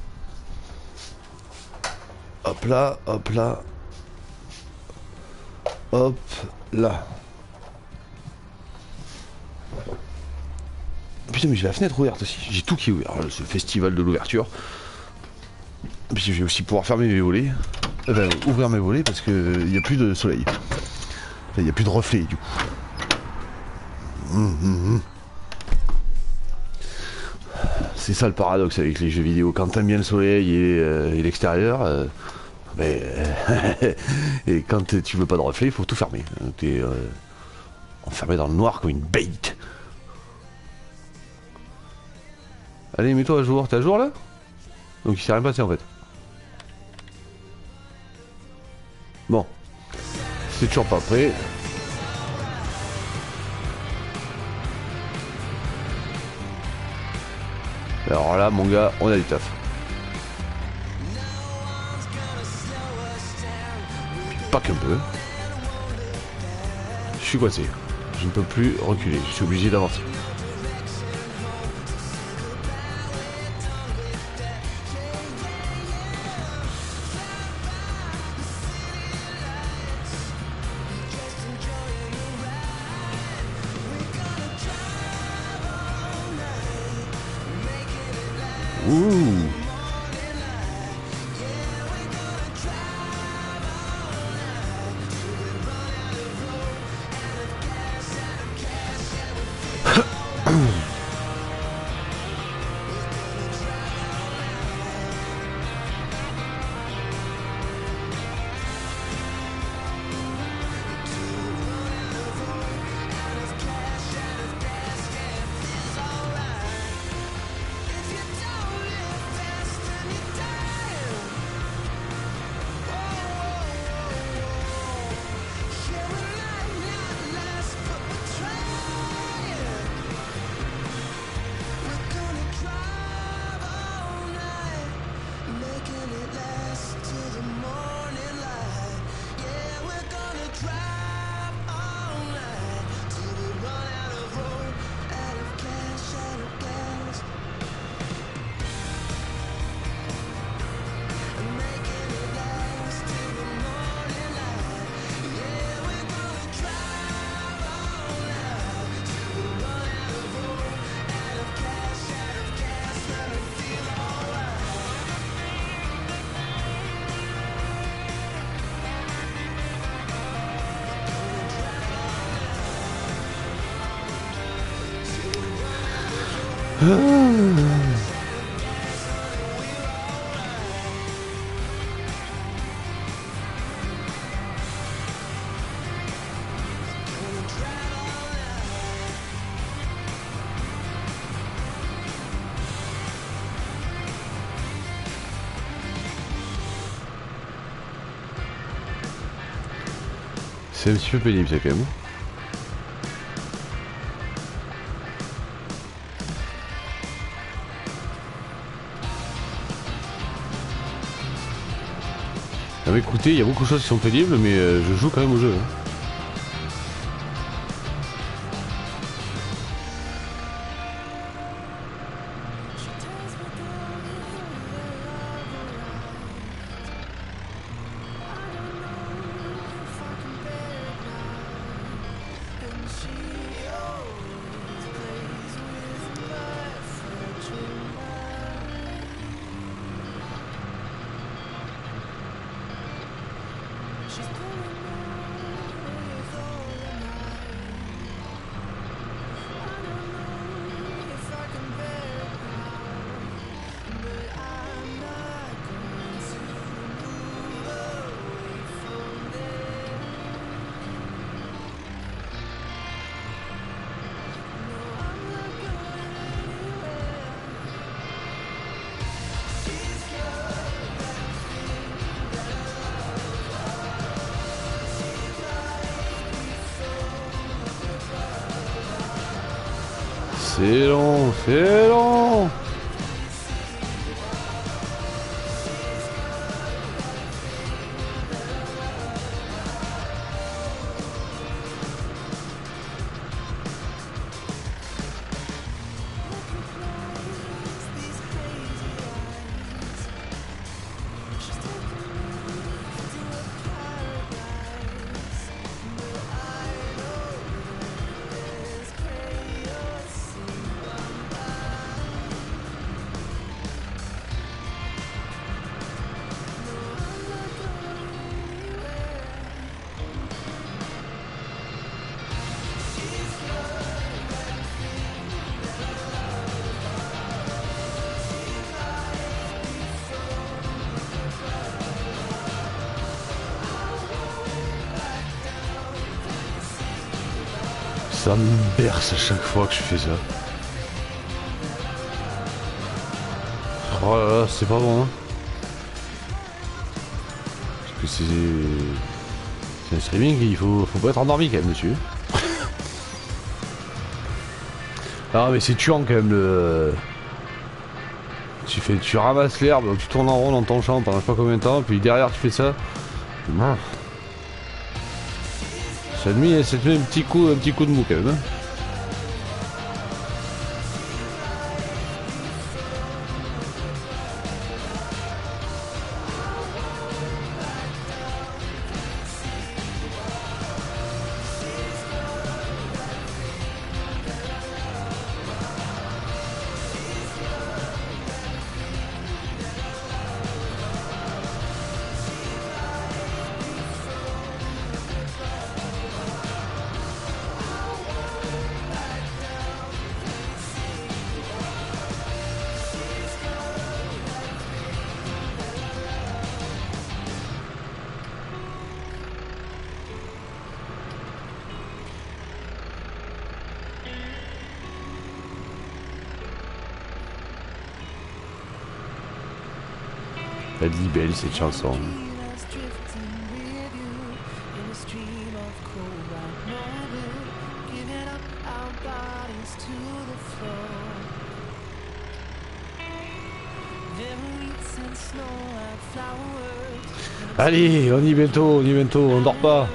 Hop là, hop là. Hop là. Putain mais j'ai la fenêtre ouverte aussi, j'ai tout qui est ouvert, ce festival de l'ouverture. Puis je vais aussi pouvoir fermer mes volets. ouvrir mes volets parce que il n'y a plus de soleil. Enfin, il n'y a plus de reflet du coup. C'est ça le paradoxe avec les jeux vidéo. Quand t'aimes bien le soleil et l'extérieur, et quand tu veux pas de reflet, il faut tout fermer. T'es enfermé dans le noir comme une bête. Allez, mets-toi à jour. T'es à jour là? Donc il s'est rien passé en fait. Bon. C'est toujours pas prêt. Alors là, mon gars, on a du taf. Pas qu'un peu. Je suis coincé. Je ne peux plus reculer. Je suis obligé d'avancer. Ouh. C'est un petit peu pénible ça quand même. Ah, mais écoutez, il y a beaucoup de choses qui sont pénibles, mais je joue quand même au jeu. Hein. C'est long, c'est long. Ça me berce à chaque fois que je fais ça. Oh là là, c'est pas bon, hein. Parce que c'est un streaming, il faut pas être endormi quand même dessus. Ah mais c'est tuant quand même le... Tu ramasses l'herbe, tu tournes en rond dans ton champ pendant je sais pas combien de temps, puis derrière tu fais ça. Ça te met un petit coup de mou quand même. Hein. Elle dit belle cette chanson. Allez, on y bientôt, on dort pas.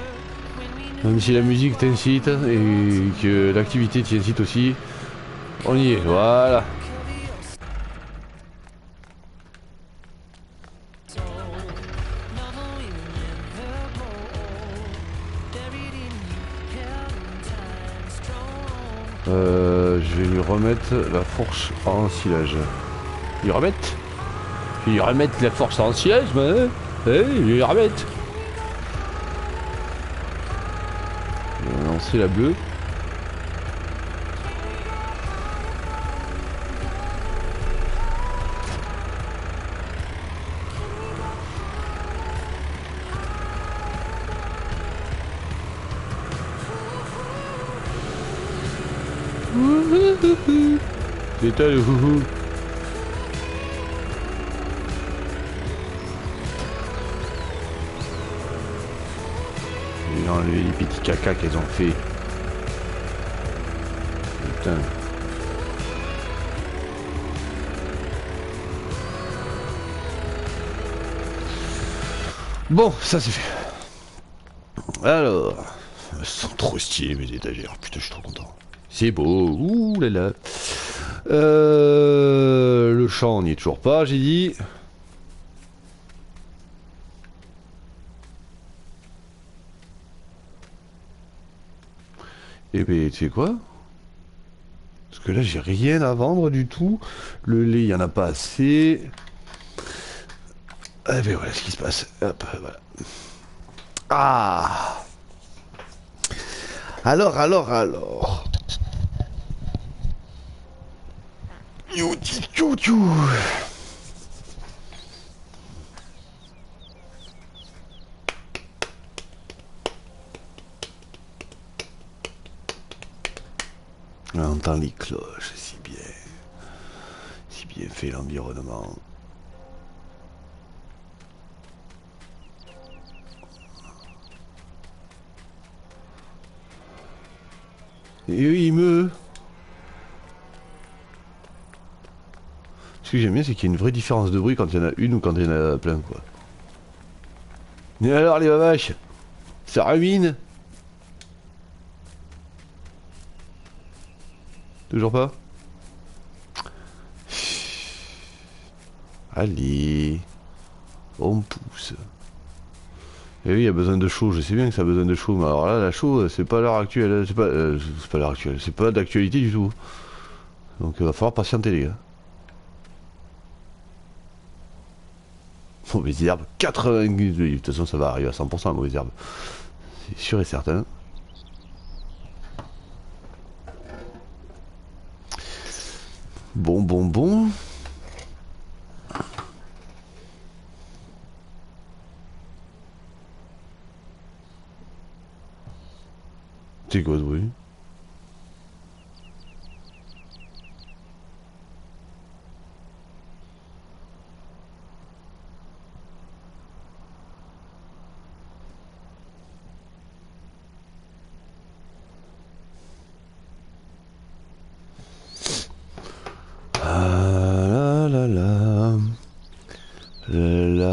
Même si la musique t'incite et que l'activité t'y incite aussi. On y est, voilà. Je vais lui remettre la fourche en ensilage. Lui remettre la fourche en ensilage, hein? Lui remettre. On va lancer la bleue. C'est toi le houhou. Je vais enlever les petits caca qu'elles ont fait. Putain. Bon, ça c'est fait. Alors, elles sont trop stylées mes étagères. Putain, je suis trop content. C'est beau. Ouh là là. Le champ, on n'y est toujours pas, j'ai dit. Et ben, tu sais quoi? Parce que là, j'ai rien à vendre du tout. Le lait, il n'y en a pas assez. Eh ben voilà ce qui se passe. Hop, voilà. Ah! Alors. You. On entend les cloches, si bien fait l'environnement. Et oui, Ce que j'aime bien, c'est qu'il y a une vraie différence de bruit quand il y en a une ou quand il y en a plein, quoi. Et alors, les vaches, ça rumine? Toujours pas? Allez, on pousse. Et oui, il y a besoin de chaud, je sais bien que ça a besoin de chaud, mais alors là, la chaud, c'est pas l'heure actuelle, c'est pas l'heure actuelle, c'est pas d'actualité du tout. Donc il va falloir patienter, les gars. Mauvaise herbe, 90, de toute façon ça va arriver à 100% la mauvaise herbe. C'est sûr et certain. Bon. C'est quoi ce bruit?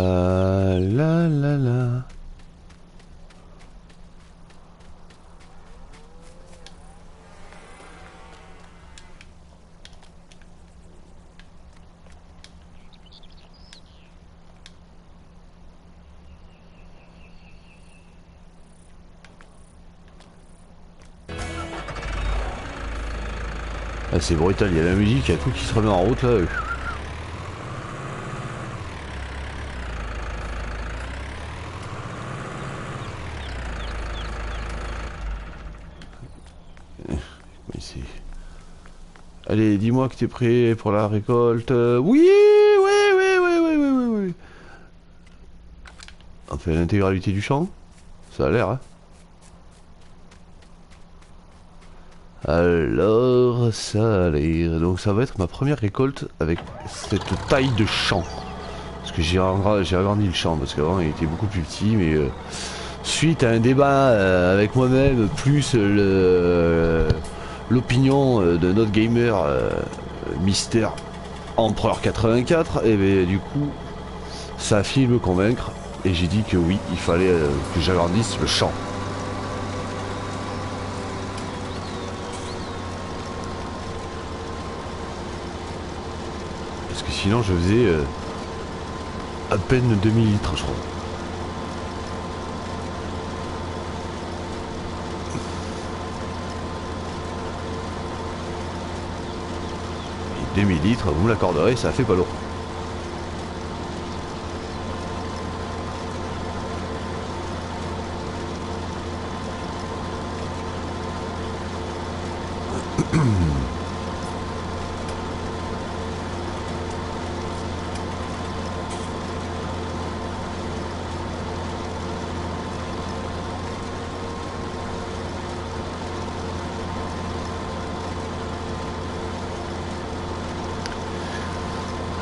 la la la. Ah, c'est brutal, il y a la musique, il y a tout qui se remet en route là. Ici. Allez, dis-moi que t'es prêt pour la récolte. Oui, oui, oui, oui, oui, oui, oui, oui. On fait l'intégralité du champ. Ça a l'air, hein. Alors, ça a l'air. Donc, ça va être ma première récolte avec cette taille de champ. Parce que j'ai agrandi le champ, parce qu'avant il était beaucoup plus petit, mais suite à un débat avec moi-même, plus l'opinion de notre gamer Mister Empereur 84, et bien du coup, ça a fini de me convaincre, et j'ai dit que oui, il fallait que j'agrandisse le champ. Parce que sinon je faisais à peine 2000 litres, je crois. Et 2000 litres, vous me l'accorderez, ça fait pas lourd.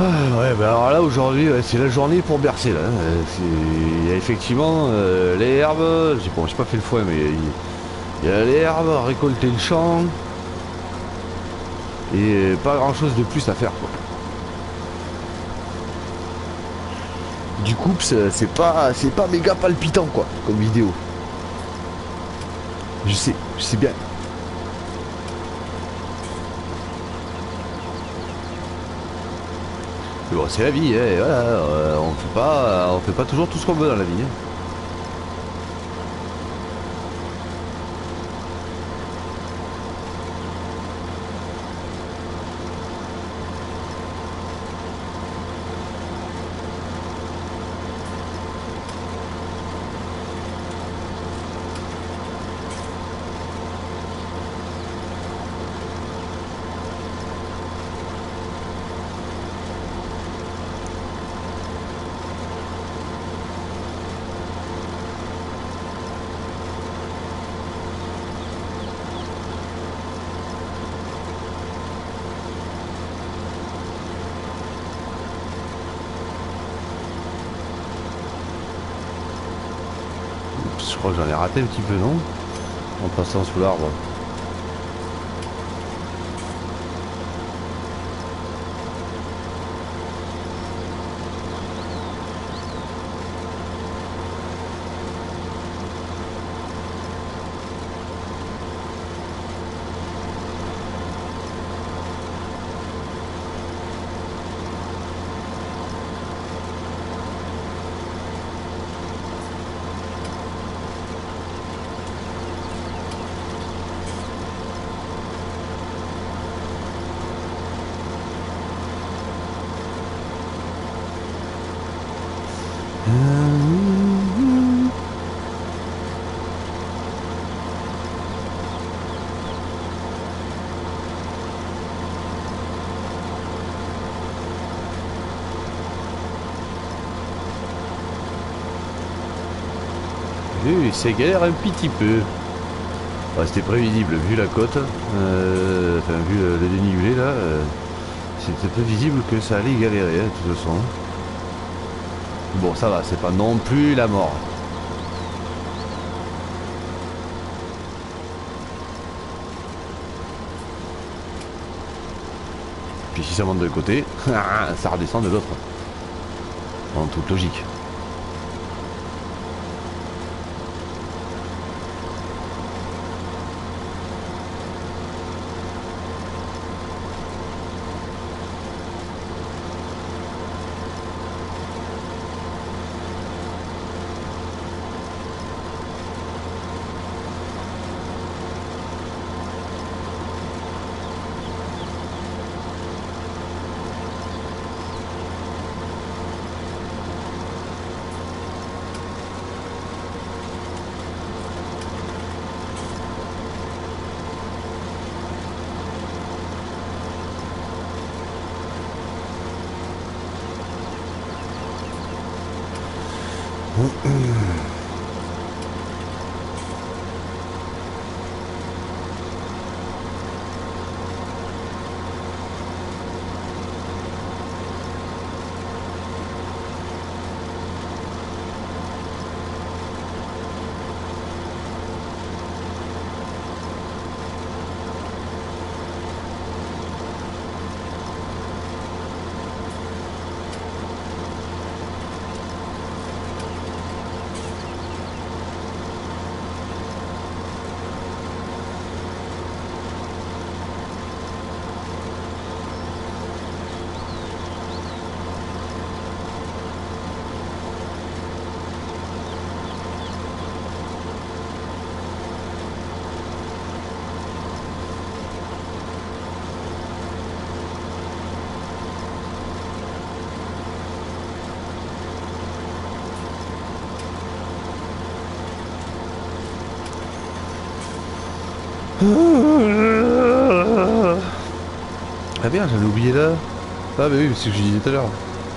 Ah, ouais, bah alors là aujourd'hui c'est la journée pour bercer là. Il y a effectivement l'herbe, bon j'ai pas fait le foin mais il y a l'herbe, récolter le champ et pas grand chose de plus à faire quoi. Du coup c'est pas méga palpitant quoi comme vidéo. Je sais bien. Mais bon c'est la vie, hein, voilà, on fait pas toujours tout ce qu'on veut dans la vie. Hein. Je crois que j'en ai raté un petit peu, non? En passant sous l'arbre. Oui, c'est galère un petit peu. Ouais, c'était prévisible, vu la côte, enfin vu le dénivelé là, c'était prévisible que ça allait galérer, hein, de toute façon. Bon, ça va, c'est pas non plus la mort. Puis si ça monte de côté, ça redescend de l'autre. En toute logique. Ah bien, j'avais oublié là. Ah bah oui, c'est ce que je disais tout à l'heure.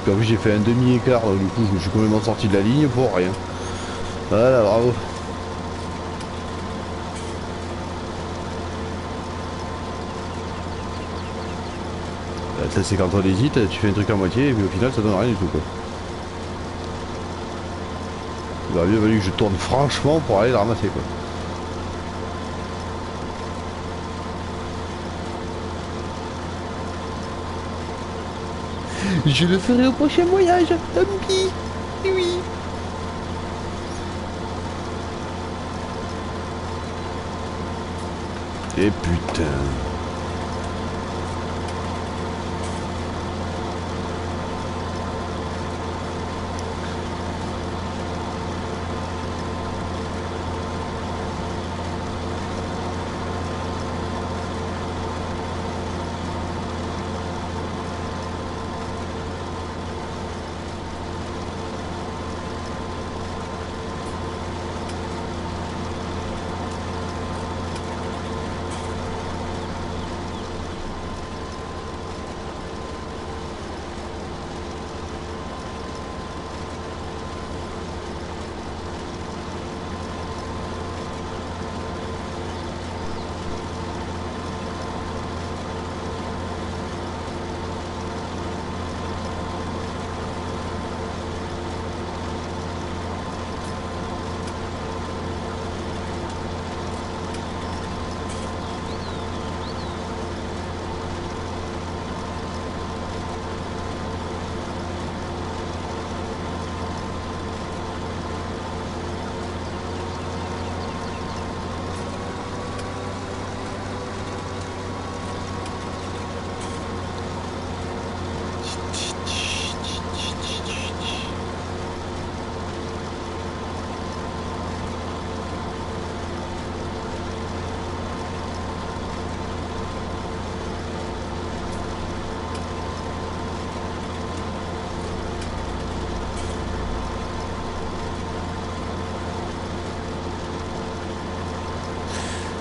Puis en plus j'ai fait un demi-écart, donc du coup je me suis complètement sorti de la ligne pour rien. Voilà, bravo. Ça c'est quand on hésite, tu fais un truc à moitié et puis au final ça donne rien du tout quoi. Il aurait bien fallu que je tourne franchement pour aller le ramasser quoi. Je le ferai au prochain voyage, Humpy. Oui. Et putain.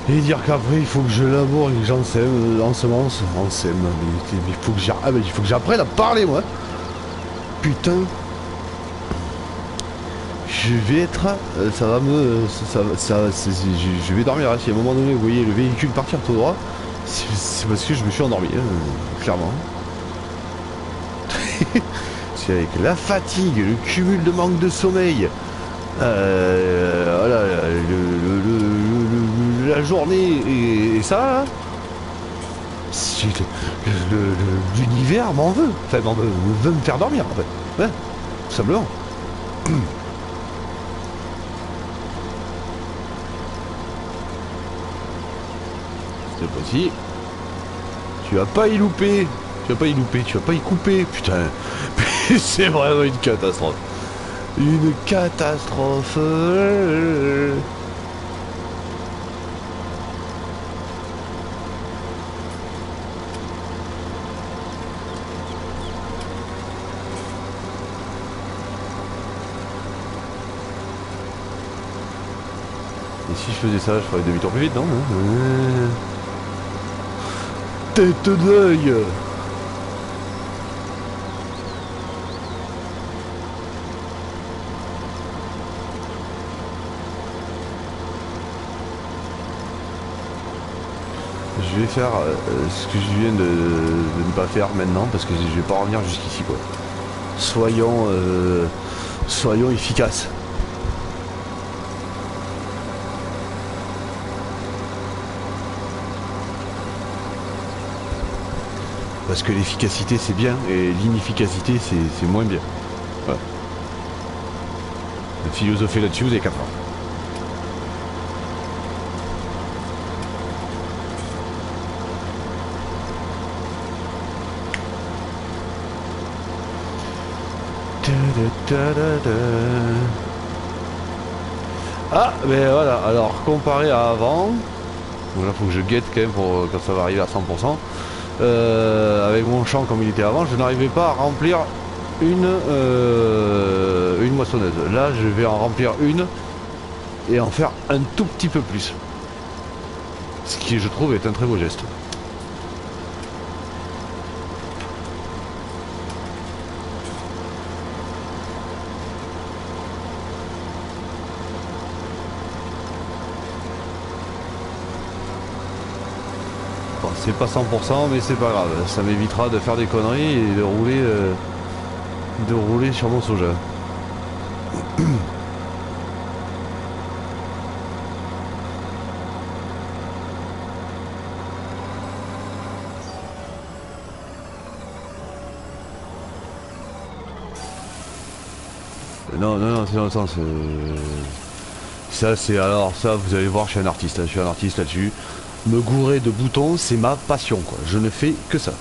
Et dire qu'après il faut que je laboure et que j'ensème, ensemence, mais il faut que j'apprenne à parler moi. Putain. Je vais être, ça va me, je vais dormir. Si à un moment donné vous voyez le véhicule partir tout droit, c'est parce que je me suis endormi, clairement. C'est avec la fatigue, le cumul de manque de sommeil, voilà, la journée et ça, là, l'univers m'en veut, enfin veut me faire dormir en fait, ouais, tout simplement. C'est possible. Tu vas pas y louper. Tu vas pas y louper. Tu vas pas y couper. Putain. C'est vraiment une catastrophe. Une catastrophe. Et si je faisais ça, je ferais demi-tour plus vite, non? Tête d'œil. je vais faire ce que je viens de ne pas faire maintenant parce que je vais pas revenir jusqu'ici quoi. Soyons, soyons efficaces. Parce que l'efficacité c'est bien et l'inefficacité c'est moins bien. Voilà. Philosopher là-dessus, vous avez 4 ans. Ah, mais voilà, alors comparé à avant, donc là faut que je guette quand même pour quand ça va arriver à 100%. Avec mon champ comme il était avant, je n'arrivais pas à remplir une moissonneuse. Là, je vais en remplir une et en faire un tout petit peu plus. Ce qui, je trouve, est un très beau geste. Bon, c'est pas 100%, mais c'est pas grave. Ça m'évitera de faire des conneries et de rouler sur mon soja. Non, non, non, c'est dans le sens. Ça, c'est alors, ça, vous allez voir, je suis un artiste. Je suis un artiste là-dessus. Me gourer de boutons, c'est ma passion, quoi. Je ne fais que ça.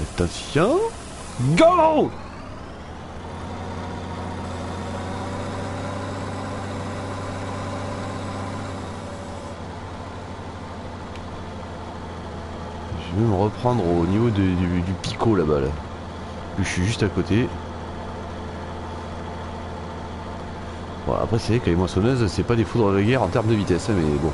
Attention. Go! Je vais me reprendre au niveau du picot là-bas. Là. Je suis juste à côté. Bon, après c'est vrai que les moissonneuses, c'est pas des foudres de guerre en termes de vitesse, hein, mais bon.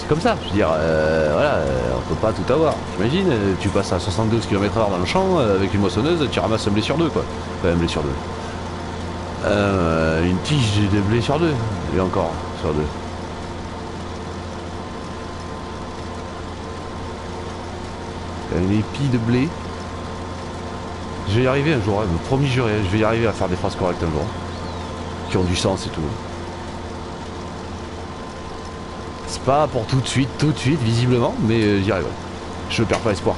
Comme ça, je veux dire, voilà, on peut pas tout avoir. J'imagine, tu passes à 72 km/h dans le champ, avec une moissonneuse, tu ramasses un blé sur deux, quoi. Enfin, un blé sur deux. Une tige de blé sur deux, et encore sur deux. Un épi de blé. Je vais y arriver un jour, hein, promis juré, je vais y arriver à faire des phrases correctes un jour. Qui ont du sens et tout. C'est pas pour tout de suite, visiblement, mais j'y arriverai. Je perds pas espoir.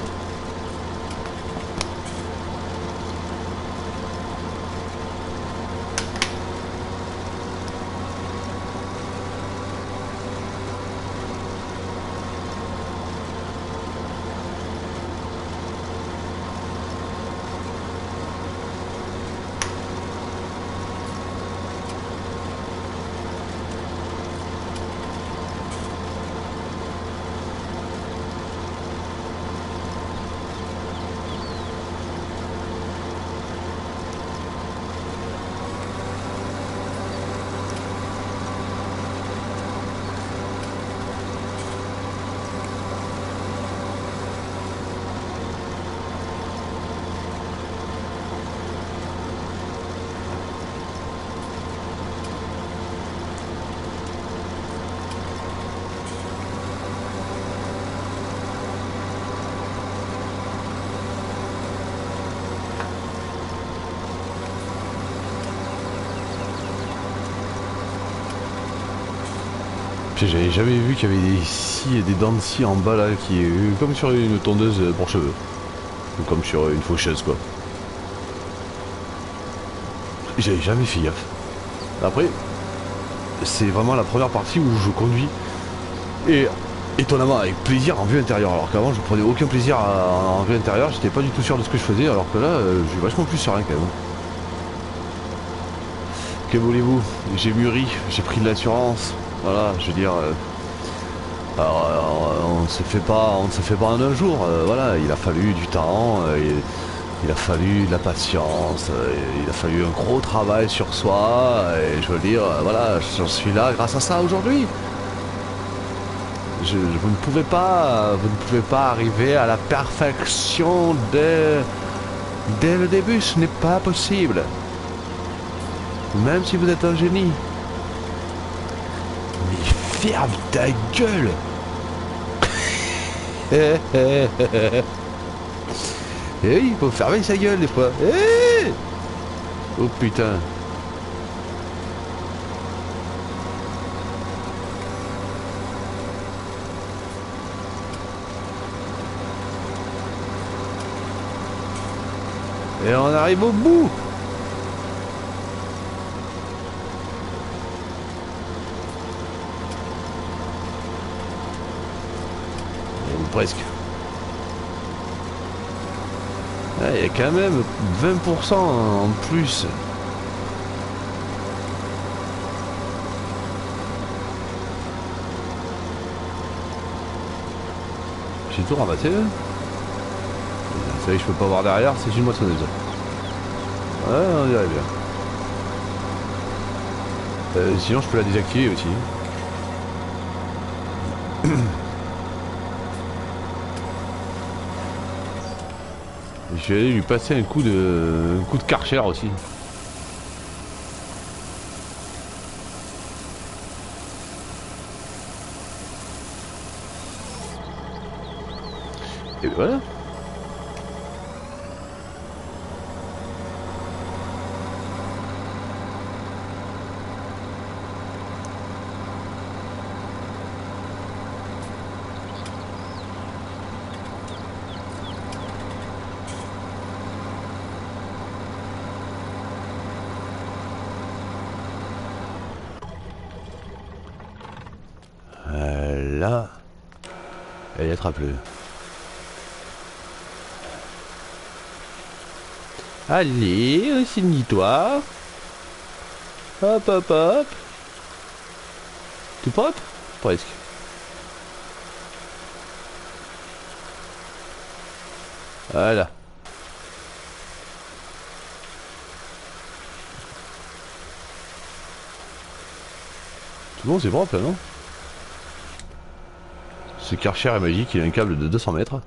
J'avais jamais vu qu'il y avait des scies et des dents de scie en bas là, qui est comme sur une tondeuse pour cheveux. Ou comme sur une faucheuse quoi. J'avais jamais fait gaffe. Après, c'est vraiment la première partie où je conduis. Et étonnamment avec plaisir en vue intérieure. Alors qu'avant je prenais aucun plaisir en vue intérieure, j'étais pas du tout sûr de ce que je faisais, alors que là je suis vachement plus serein quand même. Que voulez-vous? J'ai mûri, j'ai pris de l'assurance. Voilà, je veux dire, Alors, on ne se fait pas en un jour. Voilà, il a fallu du temps, il a fallu de la patience, il a fallu un gros travail sur soi. Et je veux dire, voilà, j'en suis là grâce à ça aujourd'hui. Vous ne pouvez pas arriver à la perfection dès le début. Ce n'est pas possible. Même si vous êtes un génie. Mais ferme ta gueule. Eh oui, il faut fermer sa gueule des fois. Oh putain. Et on arrive au bout. Ou presque. Il y a quand même 20% en plus. J'ai tout ramassé. Ça y est, je peux pas voir derrière, c'est une moissonneuse. Ouais, on dirait bien. Sinon, je peux la désactiver aussi. Je vais aller lui passer un coup de Karcher aussi. Et voilà. Là, elle y attrape plus. Allez, signe-toi. Hop, hop, hop. Tout propre? Presque. Voilà. Tout bon, c'est propre là, non? Ce Karcher est magique, il a un câble de 200 mètres.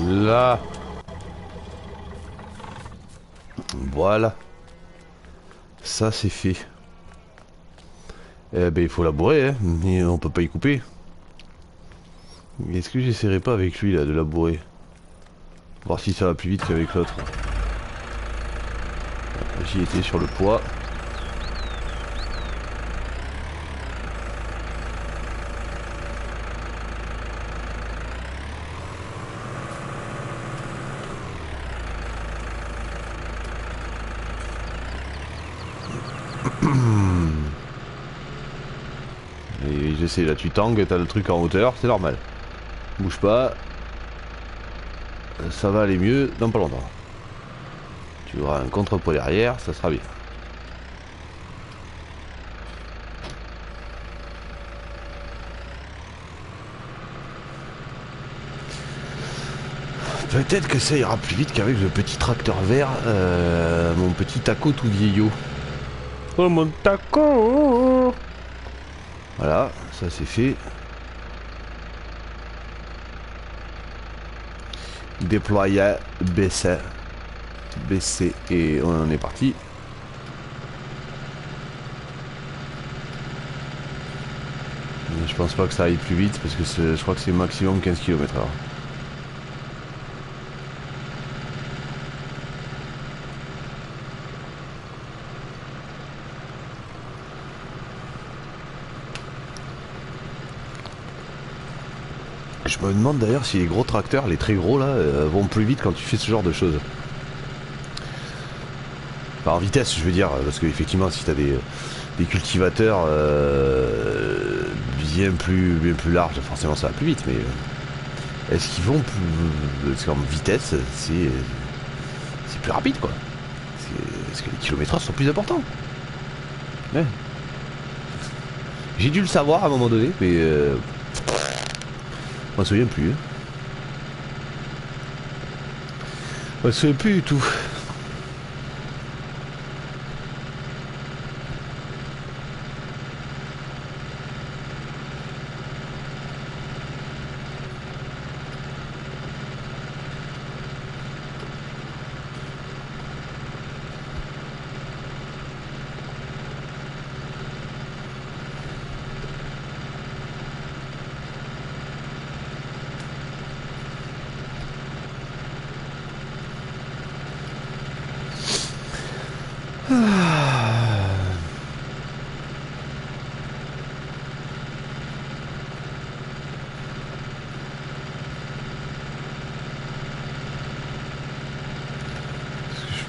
Là. Voilà. Ça c'est fait. Eh ben il faut labourer, hein. Mais on peut pas y couper. Est-ce que j'essaierai pas avec lui là de labourer? Voir si ça va plus vite qu'avec l'autre. J'y étais sur le poids. Et j'essaie là, tu tangues, t'as le truc en hauteur, c'est normal. Bouge pas. Ça va aller mieux dans pas longtemps. Tu auras un contrepoids derrière, ça sera bien. Peut-être que ça ira plus vite qu'avec le petit tracteur vert, mon petit taco tout vieillot. Oh mon taco! Voilà, ça c'est fait. Déployer, baisser et on est parti. Mais je pense pas que ça aille plus vite parce que je crois que c'est maximum 15 km/h. Je me demande d'ailleurs si les gros tracteurs, les très gros là, vont plus vite quand tu fais ce genre de choses. Enfin, en vitesse, je veux dire, parce qu'effectivement, si t'as des cultivateurs bien plus larges, forcément ça va plus vite, mais est-ce qu'ils vont plus... Parce qu'en vitesse, c'est plus rapide, quoi. Parce que les kilométrages sont plus importants. Ouais. J'ai dû le savoir à un moment donné, mais... on se souvient plus. Hein. On se souvient plus du tout.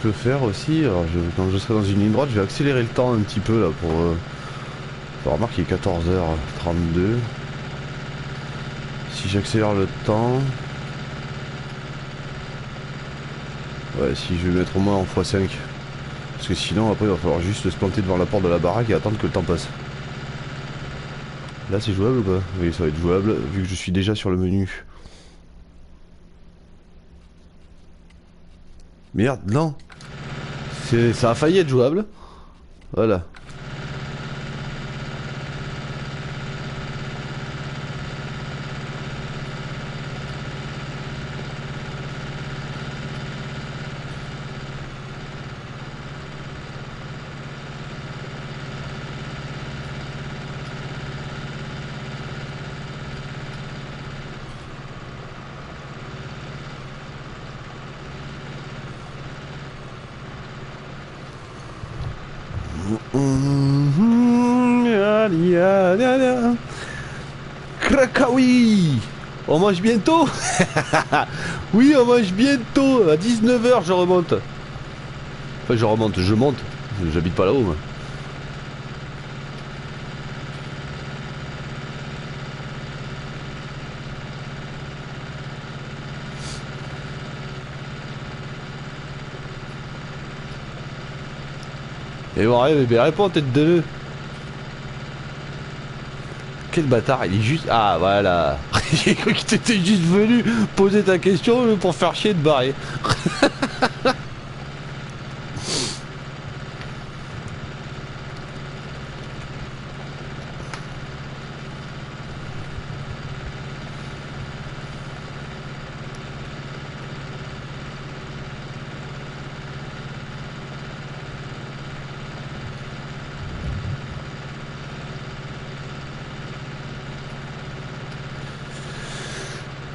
Peux faire aussi, alors quand je serai dans une ligne droite, je vais accélérer le temps un petit peu là pour... remarque il est 14h32. Si j'accélère le temps... Ouais, si je vais mettre au moins en x5. Parce que sinon après il va falloir juste se planter devant la porte de la baraque et attendre que le temps passe. Là c'est jouable ou pas? Oui, ça va être jouable vu que je suis déjà sur le menu. Merde, non. Ça a failli être jouable. Voilà. Crakaoui. On mange bientôt. Oui, on mange bientôt. À 19h je remonte. Enfin je monte. J'habite pas là-haut moi. Et bon, mais réponds tête de nœud. Quel bâtard, il est juste... Ah voilà. J'ai cru que t'étais juste venu poser ta question pour faire chier de barrer.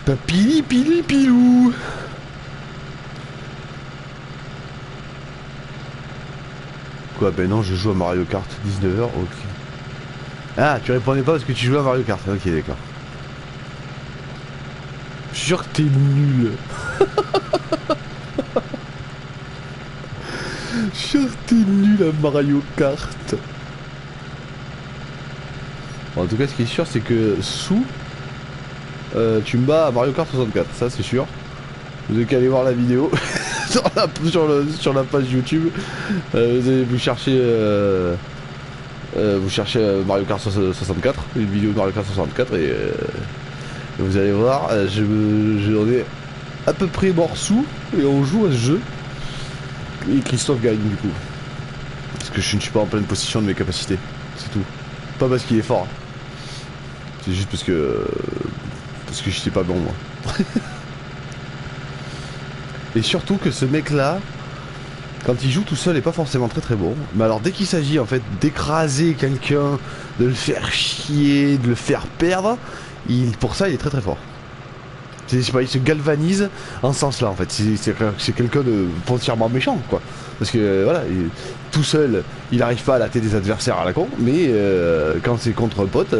Papili pili pilou. Quoi? Ben non, je joue à Mario Kart. 19h, ok. Ah, tu répondais pas parce que tu jouais à Mario Kart. Ok, d'accord. Je suis sûr que t'es nul. Je suis sûr que t'es nul à Mario Kart. Bon, en tout cas, ce qui est sûr, c'est que sous... tu me bats à Mario Kart 64, ça c'est sûr. Vous avez qu'à aller voir la vidéo sur la page YouTube. Vous cherchez Mario Kart 64, une vidéo de Mario Kart 64 et vous allez voir, on est à peu près mort sous et on joue à ce jeu. Et Christophe gagne du coup. Parce que je ne suis pas en pleine possession de mes capacités, c'est tout. Pas parce qu'il est fort. C'est juste parce que je sais pas bon moi. Et surtout que ce mec là, quand il joue tout seul, est pas forcément très bon. Mais alors dès qu'il s'agit en fait d'écraser quelqu'un, de le faire chier, de le faire perdre, pour ça il est très fort. Je sais pas, il se galvanise en ce sens-là en fait. C'est quelqu'un de foncièrement méchant quoi. Parce que voilà, tout seul, il n'arrive pas à latter des adversaires à la con, mais quand c'est contre un pote,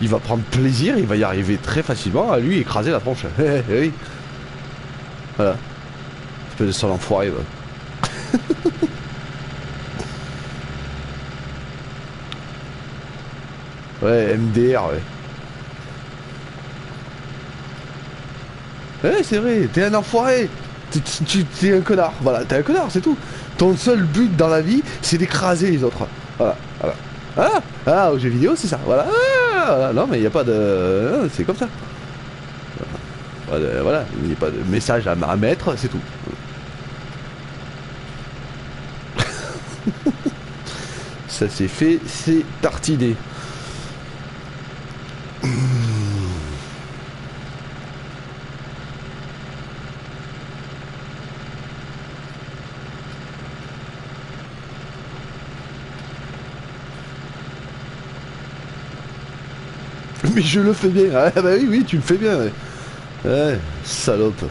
il va prendre plaisir, il va y arriver très facilement à lui écraser la tronche. Oui. Voilà. Espèce de sale enfoiré. Va. Ouais, MDR, ouais. Ouais, c'est vrai, t'es un enfoiré. T'es un connard. Voilà, t'es un connard, c'est tout. Ton seul but dans la vie, c'est d'écraser les autres. Voilà, voilà. Aux jeux vidéo, c'est ça. Voilà. Voilà. Non, mais il n'y a pas de. C'est comme ça. Voilà, il n'y a pas de message à mettre, c'est tout. Ça c'est fait, c'est tartiné. Mais je le fais bien. Ah bah oui, tu le fais bien. Ouais, ouais, salope.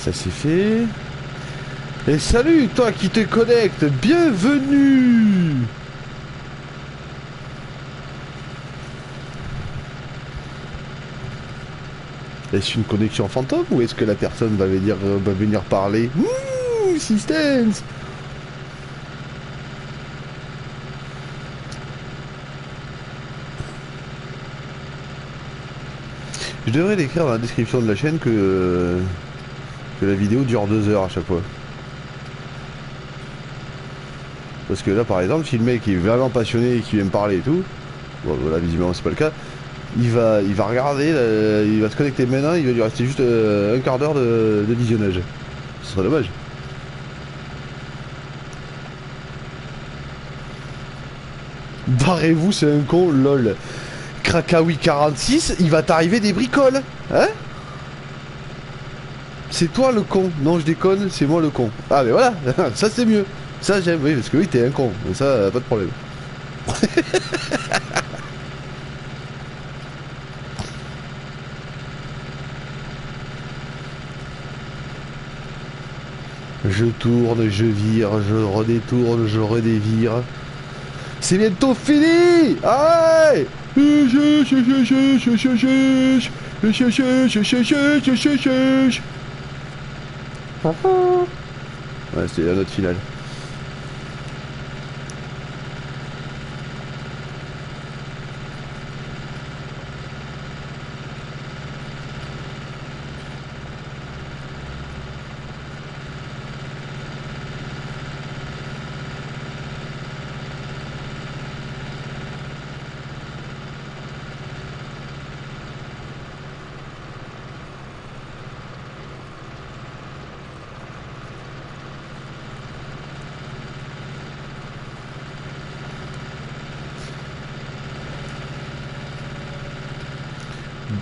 Ça c'est fait. Et salut toi qui te connectes, bienvenue. Est-ce une connexion fantôme ou est-ce que la personne va venir parler? Systems. Je devrais l'écrire dans la description de la chaîne que la vidéo dure 2 heures à chaque fois. Parce que là par exemple, si le mec est vraiment passionné et qu'il vient me parler et tout, bon voilà visiblement c'est pas le cas, il va regarder, il va se connecter maintenant, il va lui rester juste un quart d'heure de visionnage. Ce serait dommage. Barrez-vous, c'est un con, lol. Krakawi 46, il va t'arriver des bricoles, hein? C'est toi le con. Non, je déconne, c'est moi le con. Ah mais voilà, ça c'est mieux. Ça j'aime, oui, parce que oui, t'es un con. Mais ça, pas de problème. Je tourne, je vire, je redétourne, je redévire. C'est bientôt fini. Aïe. Ouais, c'est la note finale.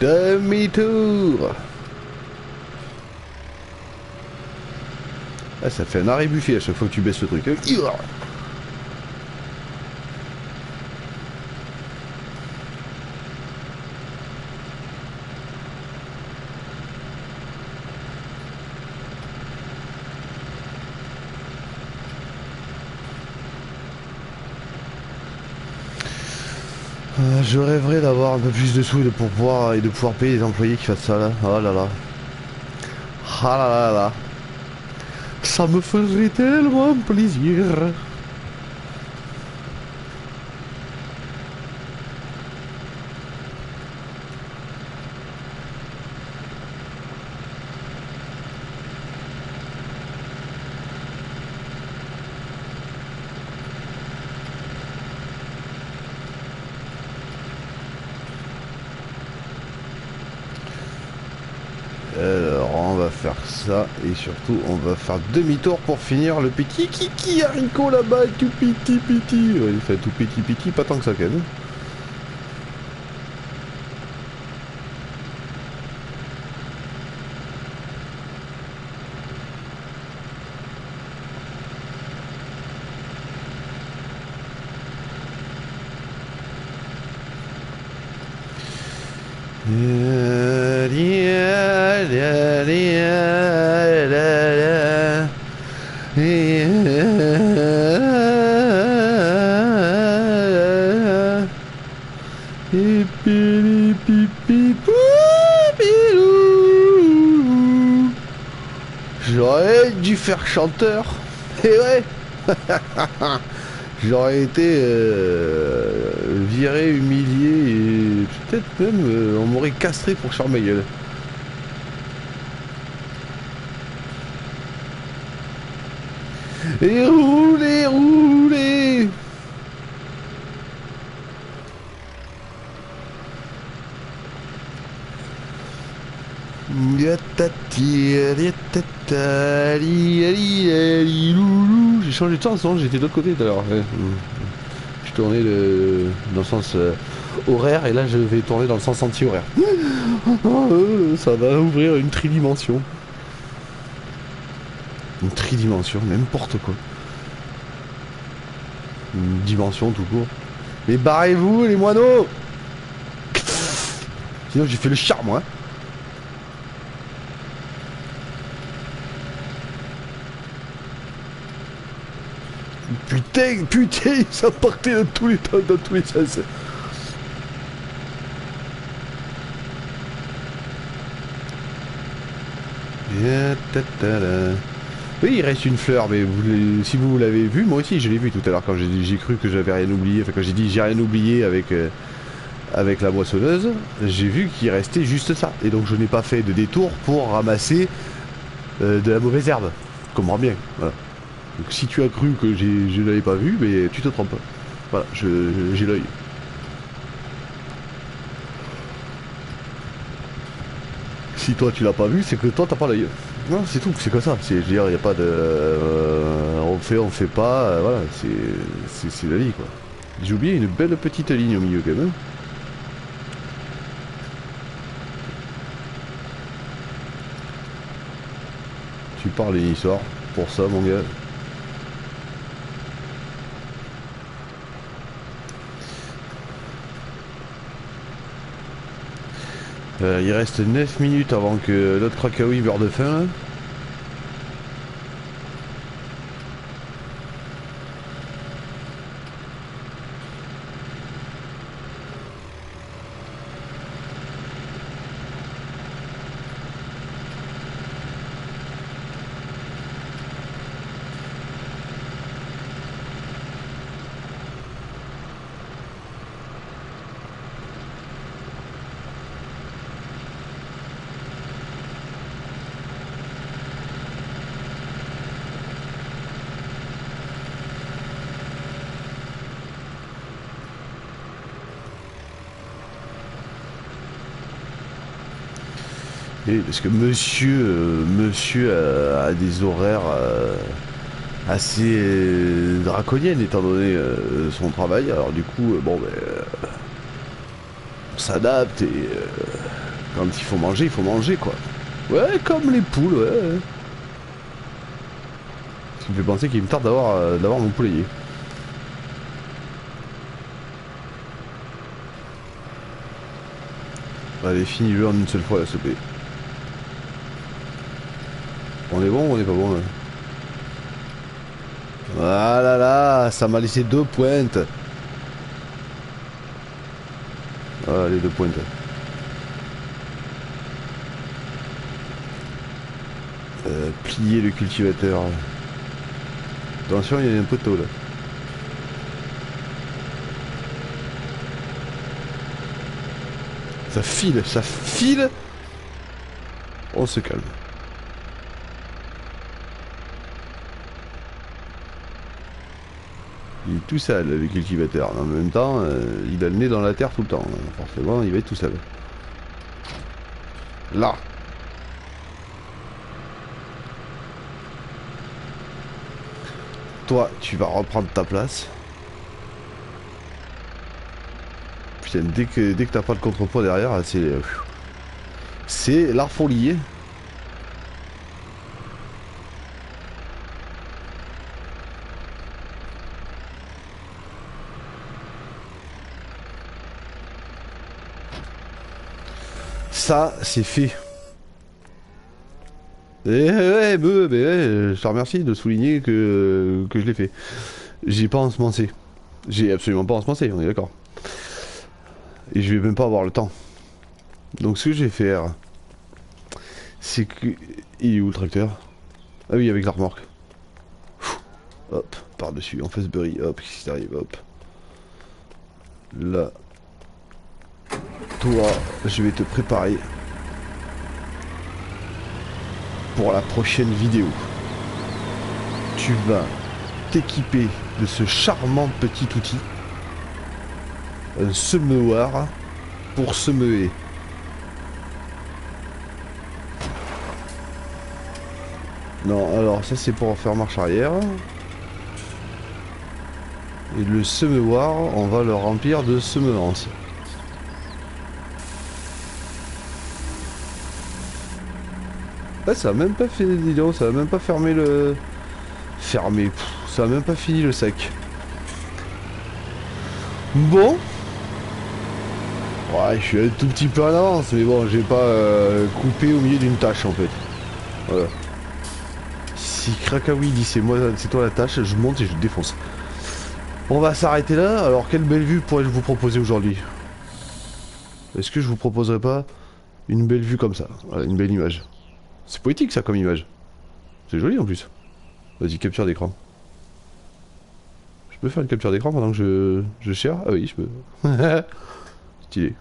Demi-tour. Ah, ça fait un arrêt buffet à chaque fois que tu baisses le truc. Je rêverais d'avoir un peu plus de sous et de pouvoir payer les employés qui fassent ça là. Oh là là. Ah là là là. Ça me ferait tellement plaisir. Alors on va faire ça et surtout on va faire demi-tour pour finir le petit kiki haricot là-bas, tout petit. Ouais, il fait tout petit, pas tant que ça quand même. J'aurais dû faire chanteur. Et ouais. J'aurais été viré, humilié et peut-être même on m'aurait castré pour faire ma gueule. Et rouler. J'ai changé de chanson, j'étais de l'autre côté tout à l'heure. Je tournais dans le sens horaire et là je vais tourner dans le sens anti-horaire. Ça va ouvrir une tridimension. Une tridimension, n'importe quoi. Une dimension tout court. Mais barrez-vous les moineaux. Sinon j'ai fait le charme moi. Putain, ça partait dans tous les sens. Oui, il reste une fleur, mais si vous l'avez vu, moi aussi je l'ai vu tout à l'heure quand j'ai cru que j'avais rien oublié. Enfin, quand j'ai dit j'ai rien oublié avec la moissonneuse, j'ai vu qu'il restait juste ça. Et donc je n'ai pas fait de détour pour ramasser de la mauvaise herbe. Je comprends bien, voilà. Donc si tu as cru que je ne l'avais pas vu, mais tu te trompes. Voilà, j'ai l'œil. Si toi tu l'as pas vu, c'est que toi t'as pas l'œil. Non, c'est tout, c'est comme ça. Je veux dire, il n'y a pas de... on fait pas, voilà, c'est la vie quoi. J'ai oublié une belle petite ligne au milieu quand même. Tu parles une histoire pour ça mon gars. Il reste 9 minutes avant que l'autre Krakaoui meure de faim. Là. Et parce que monsieur a des horaires assez draconiennes étant donné son travail. Alors du coup, bon, ben, on s'adapte et quand il faut manger quoi. Ouais, comme les poules, ouais. Ce qui me fait penser qu'il me tarde d'avoir mon poulailler. Allez, finis-le en une seule fois là, s'il te plaît. On est bon ou on est pas bon là? Voilà là, ça m'a laissé 2 pointes. Voilà les 2 pointes. Plier le cultivateur. Attention, il y a un poteau là. Ça file, ça file. On se calme. Il est tout sale le cultivateur. En même temps, il a le nez dans la terre tout le temps. Forcément, il va être tout sale. Là. Toi, tu vas reprendre ta place. Putain, dès que t'as pas de contrepoids derrière, c'est la folie. Ça, c'est fait. Et ouais, je te remercie de souligner que je l'ai fait. J'ai pas ensemencé. J'ai absolument pas ensemencé, on est d'accord. Et je vais même pas avoir le temps. Donc ce que je vais faire, c'est que... Il est où le tracteur? Ah oui, avec la remorque. Hop, par-dessus, en Fastbury, hop, qu'est-ce qui t'arrive, hop. Là. Toi, je vais te préparer pour la prochaine vidéo. Tu vas t'équiper de ce charmant petit outil, un semoir pour semer. Non, alors ça c'est pour faire marche arrière. Et le semoir, on va le remplir de semences. Ah, ça a même pas fait, dis donc, ça a même pas fermé le... Fermé, ça a même pas fini le sac. Bon. Ouais, je suis un tout petit peu en avance, mais bon, j'ai pas coupé au milieu d'une tâche en fait. Voilà. Si Krakawi dit c'est toi la tâche, je monte et je défonce. On va s'arrêter là. Alors, quelle belle vue pourrais-je vous proposer aujourd'hui? Est-ce que je vous proposerais pas une belle vue comme ça? Voilà, une belle image. C'est poétique ça comme image. C'est joli en plus. Vas-y, capture d'écran. Je peux faire une capture d'écran pendant que je share? Ah oui, je peux. Stylé.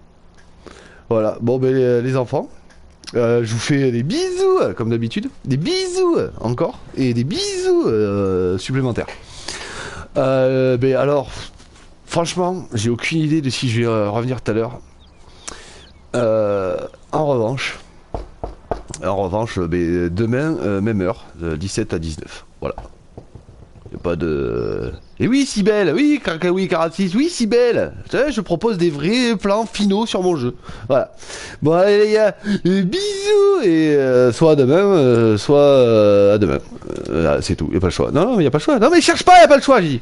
Voilà, bon ben les enfants, je vous fais des bisous, comme d'habitude. Des bisous encore. Et des bisous supplémentaires. Ben alors, franchement, j'ai aucune idée de si je vais revenir tout à l'heure. En revanche, ben, demain, même heure, de 17 à 19. Voilà. Y a pas de... Et oui, Cybèle, oui, oui, 46, oui, Cybèle. Je propose des vrais plans finaux sur mon jeu. Voilà. Bon, allez les gars, bisous. Et soit à demain, soit à demain. C'est tout, y a pas le choix. Non, y a pas le choix. Non, mais cherche pas, y a pas le choix, j'y dis.